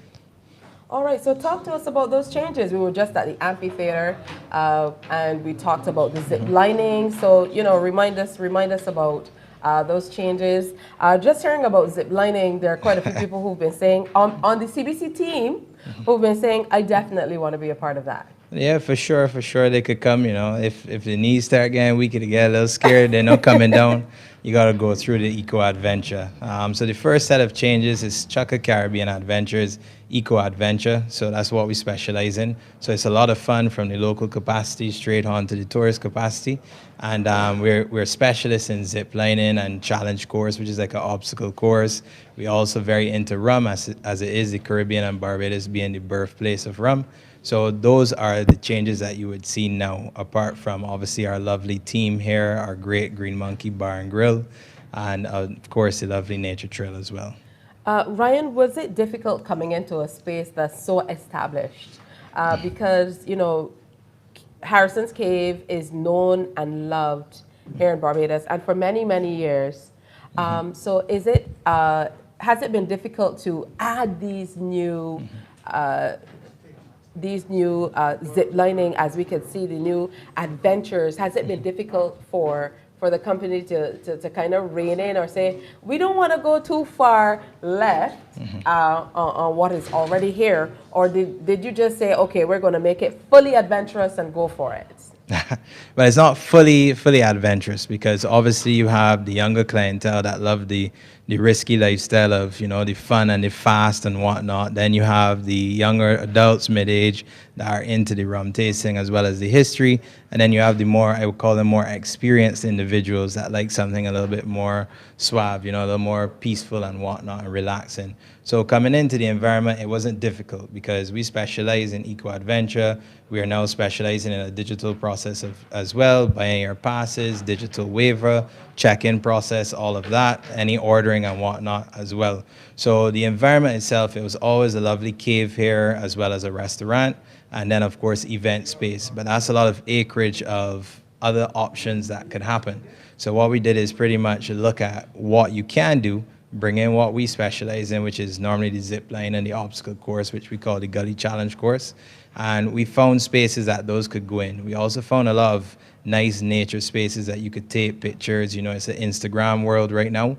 All right, so talk to us about those changes. We were just at the amphitheater, and we talked about the zip lining. So, remind us about those changes. Just hearing about zip lining, there are quite a few people who've been saying, on the CBC team, who've been saying, I definitely want to be a part of that. Yeah, for sure, they could come, if the knees start getting weak, they get a little scared, they're not coming down, you got to go through the Eco Adventure. So the first set of changes is Chukka Caribbean Adventures Eco Adventure, so that's what we specialize in. So it's a lot of fun from the local capacity straight on to the tourist capacity. And we're specialists in zip lining and challenge course, which is like an obstacle course. We're also very into rum, as it is the Caribbean and Barbados being the birthplace of rum. So those are the changes that you would see now, apart from obviously our lovely team here, our great Green Monkey Bar and Grill, and of course the lovely Nature Trail as well. Ryan, was it difficult coming into a space that's so established? Because, Harrison's Cave is known and loved here in Barbados and for many, many years. So has it been difficult to add these new zip lining, as we can see, the new adventures? Has it been difficult for the company to kind of rein in or say, we don't want to go too far left on what is already here? Or did you just say, okay, we're going to make it fully adventurous and go for it? But it's not fully adventurous, because obviously you have the younger clientele that love the risky lifestyle of, the fun and the fast and whatnot. Then you have the younger adults, mid-age, that are into the rum tasting as well as the history. And then you have the more, I would call them more experienced individuals that like something a little bit more suave, a little more peaceful and whatnot and relaxing. So coming into the environment, it wasn't difficult because we specialize in eco adventure. We are now specializing in a digital process as well, buying your passes, digital waiver, check-in process, all of that, any ordering and whatnot as well. So the environment itself, it was always a lovely cave here as well as a restaurant, and then of course event space. But that's a lot of acreage of other options that could happen. So what we did is pretty much look at what you can do, bring in what we specialize in, which is normally the zip line and the obstacle course, which we call the Gully Challenge course. And we found spaces that those could go in. We also found a lot of nice nature spaces that you could take pictures. It's an Instagram world right now.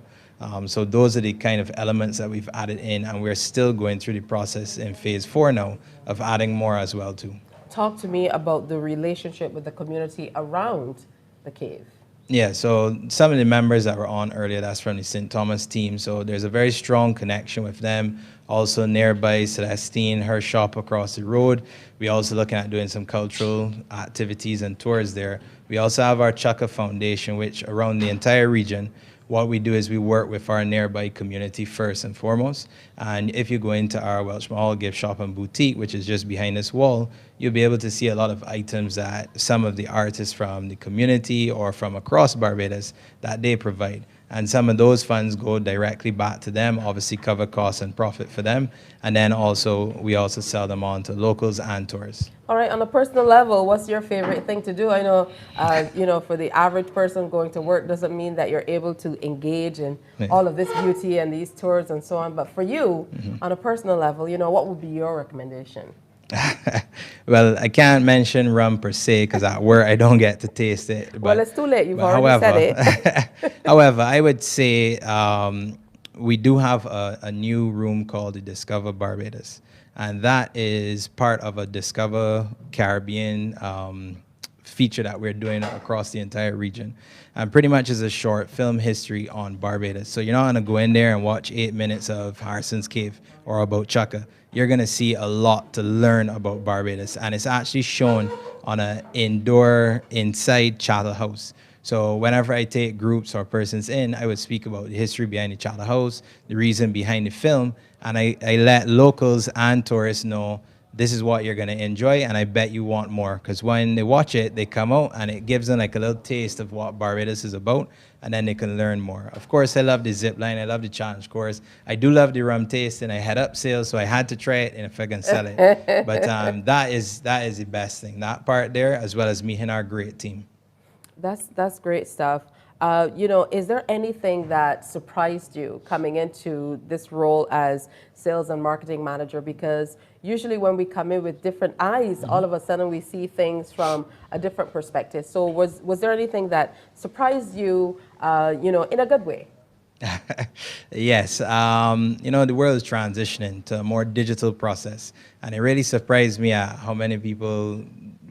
So those are the kind of elements that we've added in, and we're still going through the process in phase 4 now of adding more as well too. Talk to me about the relationship with the community around the cave. Yeah, so some of the members that were on earlier, that's from the St. Thomas team. So there's a very strong connection with them. Also nearby, Celestine, her shop across the road. We also looking at doing some cultural activities and tours there. We also have our Chukka Foundation, which around the entire region, what we do is we work with our nearby community first and foremost. And if you go into our Welsh Mahal gift shop and boutique, which is just behind this wall, you'll be able to see a lot of items that some of the artists from the community or from across Barbados that they provide. And some of those funds go directly back to them, obviously cover costs and profit for them. And then we also sell them on to locals and tourists. All right, on a personal level, what's your favorite thing to do? I know, for the average person, going to work doesn't mean that you're able to engage in all of this beauty and these tours and so on. But for you, on a personal level, what would be your recommendation? Well, I can't mention rum per se because at work I don't get to taste it. But, well, it's too late. You've already said it. However, I would say we do have a new room called the Discover Barbados. And that is part of a Discover Caribbean feature that we're doing across the entire region. And pretty much is a short film history on Barbados. So you're not going to go in there and watch 8 minutes of Harrison's Cave or about Chukka. You're going to see a lot to learn about Barbados. And it's actually shown on an indoor, inside Chattel House. So whenever I take groups or persons in, I would speak about the history behind the Chattel House, the reason behind the film, and I let locals and tourists know this is what you're going to enjoy, and I bet you want more. Because when they watch it, they come out, and it gives them like a little taste of what Barbados is about, and then they can learn more. Of course, I love the zip line. I love the challenge course. I do love the rum taste, and I had up sales, so I had to try it, and if I can sell it. But that is the best thing, that part there, as well as meeting our great team. That's great stuff. Is there anything that surprised you coming into this role as sales and marketing manager? Because usually when we come in with different eyes, all of a sudden we see things from a different perspective. So was there anything that surprised you, in a good way? Yes, the world is transitioning to a more digital process, and it really surprised me at how many people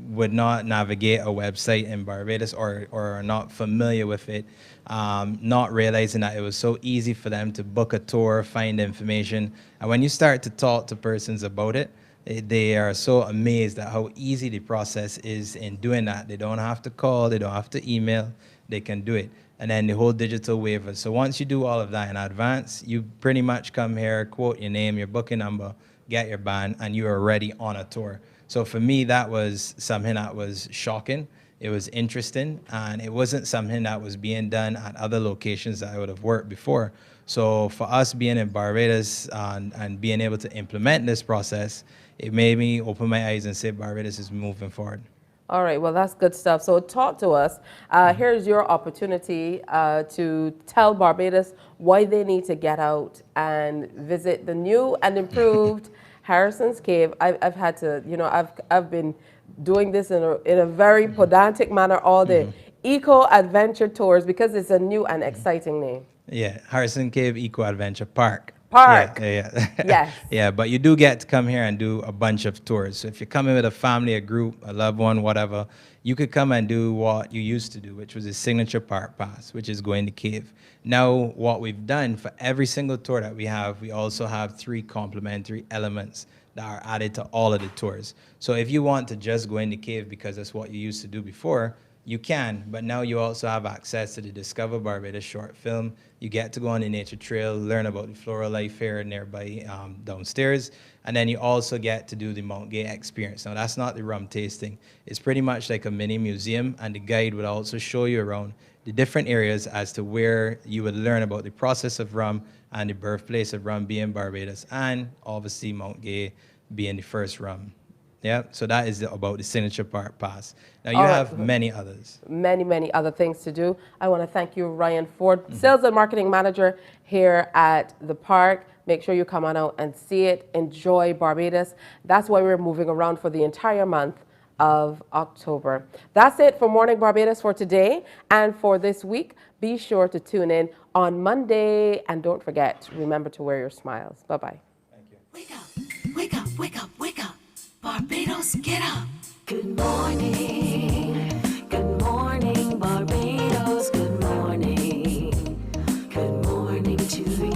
would not navigate a website in Barbados or are not familiar with it, not realizing that it was so easy for them to book a tour, find information, and when you start to talk to persons about it, they are so amazed at how easy the process is in doing that. They don't have to call, they don't have to email, they can do it. And then the whole digital waiver. So once you do all of that in advance, you pretty much come here, quote your name, your booking number, get your band, and you are already on a tour. So for me, that was something that was shocking. It was interesting, and it wasn't something that was being done at other locations that I would have worked before. So for us being in Barbados and being able to implement this process, it made me open my eyes and say Barbados is moving forward. All right, well, that's good stuff. So talk to us. Here's your opportunity to tell Barbados why they need to get out and visit the new and improved Harrison's Cave. I've had to, I've been doing this in a very pedantic manner all day. Eco Adventure Tours, because it's a new and exciting name. Yeah, Harrison Cave Eco Adventure Park. Park. Yeah. Yes. Yeah, but you do get to come here and do a bunch of tours. So if you're coming with a family, a group, a loved one, whatever, you could come and do what you used to do, which was a signature park pass, which is going to cave. Now, what we've done for every single tour that we have, we also have 3 complementary elements that are added to all of the tours. So if you want to just go in the cave because that's what you used to do before, you can, but now you also have access to the Discover Barbados short film. You get to go on the nature trail, learn about the floral life here nearby downstairs, and then you also get to do the Mount Gay experience. Now that's not the rum tasting. It's pretty much like a mini museum, and the guide would also show you around the different areas as to where you would learn about the process of rum and the birthplace of rum being Barbados, and obviously Mount Gay being the first rum. Yeah, so that is about the signature park pass. Now you have many others. Many other things to do. I want to thank you, Ryan Ford, Sales and Marketing Manager here at the park. Make sure you come on out and see it. Enjoy Barbados. That's why we're moving around for the entire month of October. That's it for Morning Barbados for today and for this week. Be sure to tune in on Monday. And don't forget, remember to wear your smiles. Bye-bye. Wake up, wake up, wake up, wake up. Barbados, get up. Good morning. Good morning, Barbados. Good morning. Good morning to you.